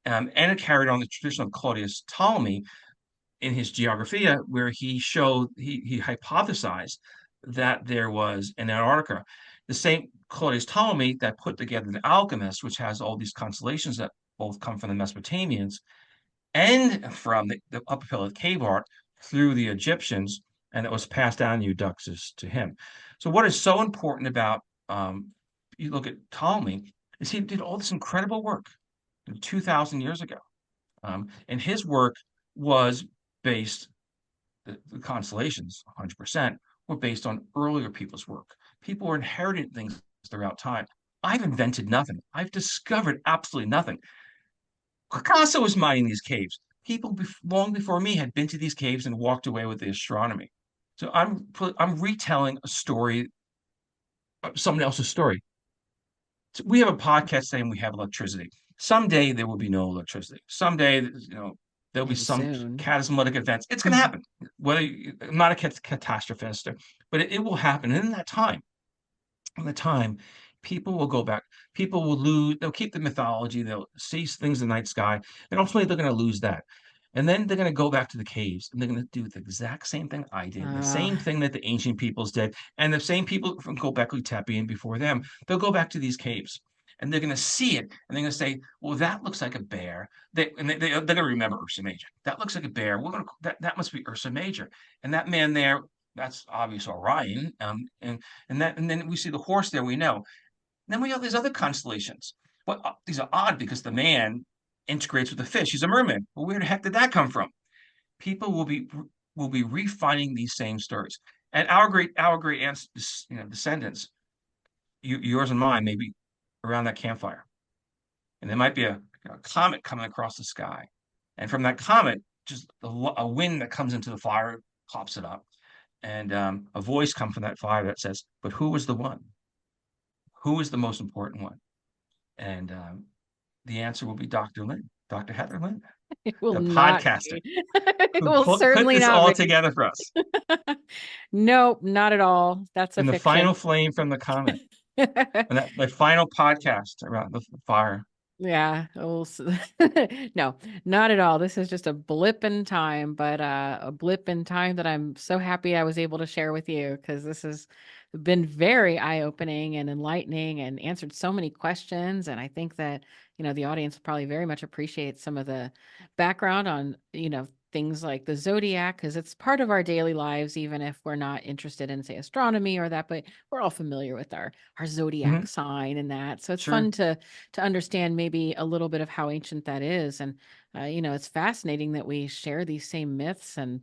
And it carried on the tradition of Claudius Ptolemy in his Geographia, where he hypothesized that there was an Antarctica. The same Claudius Ptolemy that put together the Alchemist, which has all these constellations that both come from the Mesopotamians and from the Upper Paleolithic cave art through the Egyptians, and it was passed down the Eudoxus to him. So what is so important about you look at Ptolemy is he did all this incredible work 2,000 years ago. And his work was based, the constellations, 100%, were based on earlier people's work. People were inheriting things throughout time. I've invented nothing. I've discovered absolutely nothing. Picasso was mining these caves. People long before me had been to these caves and walked away with the astronomy. So I'm retelling a story, someone else's story. we have a podcast saying we have electricity. Someday there will be no electricity. Someday, there'll be Maybe some soon. catastrophic events. It's going to happen. I'm not a catastrophist, but it will happen. And in the time, people will go back. People will lose. They'll keep the mythology. They'll see things in the night sky, and ultimately they're going to lose that. And then they're going to go back to the caves, and they're going to do the exact same thing I did, the Uh, same thing that the ancient peoples did, and the same people from Gobekli Tepe and before them. They'll go back to these caves, and they're going to see it, and they're going to say, "Well, that looks like a bear." They're going to remember Ursa Major. That looks like a bear. That must be Ursa Major, and that man there, that's obvious Orion. And then we see the horse there. We know. Then we have these other constellations. These are odd because the man integrates with the fish. He's a merman. Well, where the heck did that come from? People will be refining these same stories, and our great descendants, yours and mine, maybe around that campfire, and there might be a comet coming across the sky, and from that comet, just a wind that comes into the fire pops it up, and a voice comes from that fire that says, "But who was the one? Who is the most important one?" And the answer will be Dr. Lynn, Dr. Heather Lynn, it will the not podcaster be. It who will put certainly this not all be. together for us Nope, not at all. That's a in the final fiction. flame from the comet. And that the final podcast around the fire. Yeah. No, not at all. This is just a blip in time, but a blip in time that I'm so happy I was able to share with you, because this has been very eye-opening and enlightening and answered so many questions. And I think that, the audience probably very much appreciates some of the background on, things like the zodiac, because it's part of our daily lives, even if we're not interested in, say, astronomy or that, but we're all familiar with our zodiac Mhm. sign and that. So it's Sure. fun to understand maybe a little bit of how ancient that is. And it's fascinating that we share these same myths. And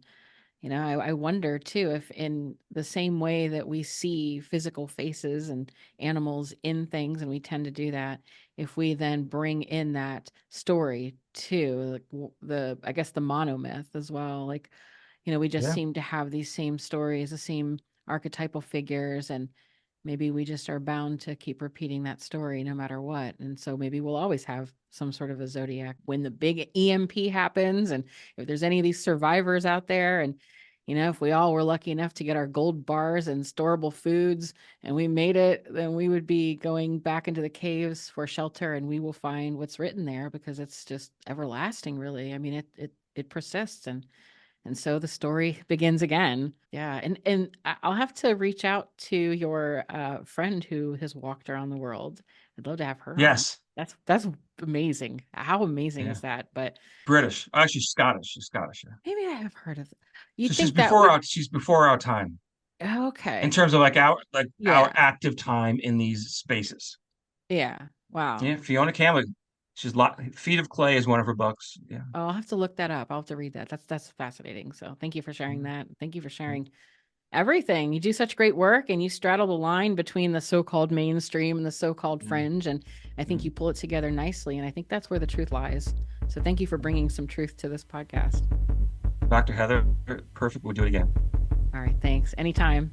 I wonder too if, in the same way that we see physical faces and animals in things, and we tend to do that, if we then bring in that story too, like I guess the monomyth as well. Like, we just Yeah. seem to have these same stories, the same archetypal figures, and maybe we just are bound to keep repeating that story no matter what. And so maybe we'll always have some sort of a zodiac when the big EMP happens. And if there's any of these survivors out there, and if we all were lucky enough to get our gold bars and storable foods and we made it, then we would be going back into the caves for shelter, and we will find what's written there, because it's just everlasting, really. I mean, it persists. And so the story begins again. Yeah, and I'll have to reach out to your friend who has walked around the world. I'd love to have her on. Yes. That's amazing. How amazing Yeah. is that? But British. Actually, Scottish. She's Scottish. Yeah. maybe I have heard of. So You'd think that she's before our time in okay. terms of our Yeah. active time in these spaces. Yeah. Wow. Yeah. Fiona Campbell. Feet of Clay is one of her books. Yeah. Oh, I'll have to look that up. I'll have to read that. That's fascinating. So thank you for sharing that. Thank you for sharing everything. You do such great work, and you straddle the line between the so-called mainstream and the so-called Mm. fringe. And I think you pull it together nicely. And I think that's where the truth lies. So thank you for bringing some truth to this podcast. Dr. Heather, perfect. We'll do it again. All right. Thanks. Anytime.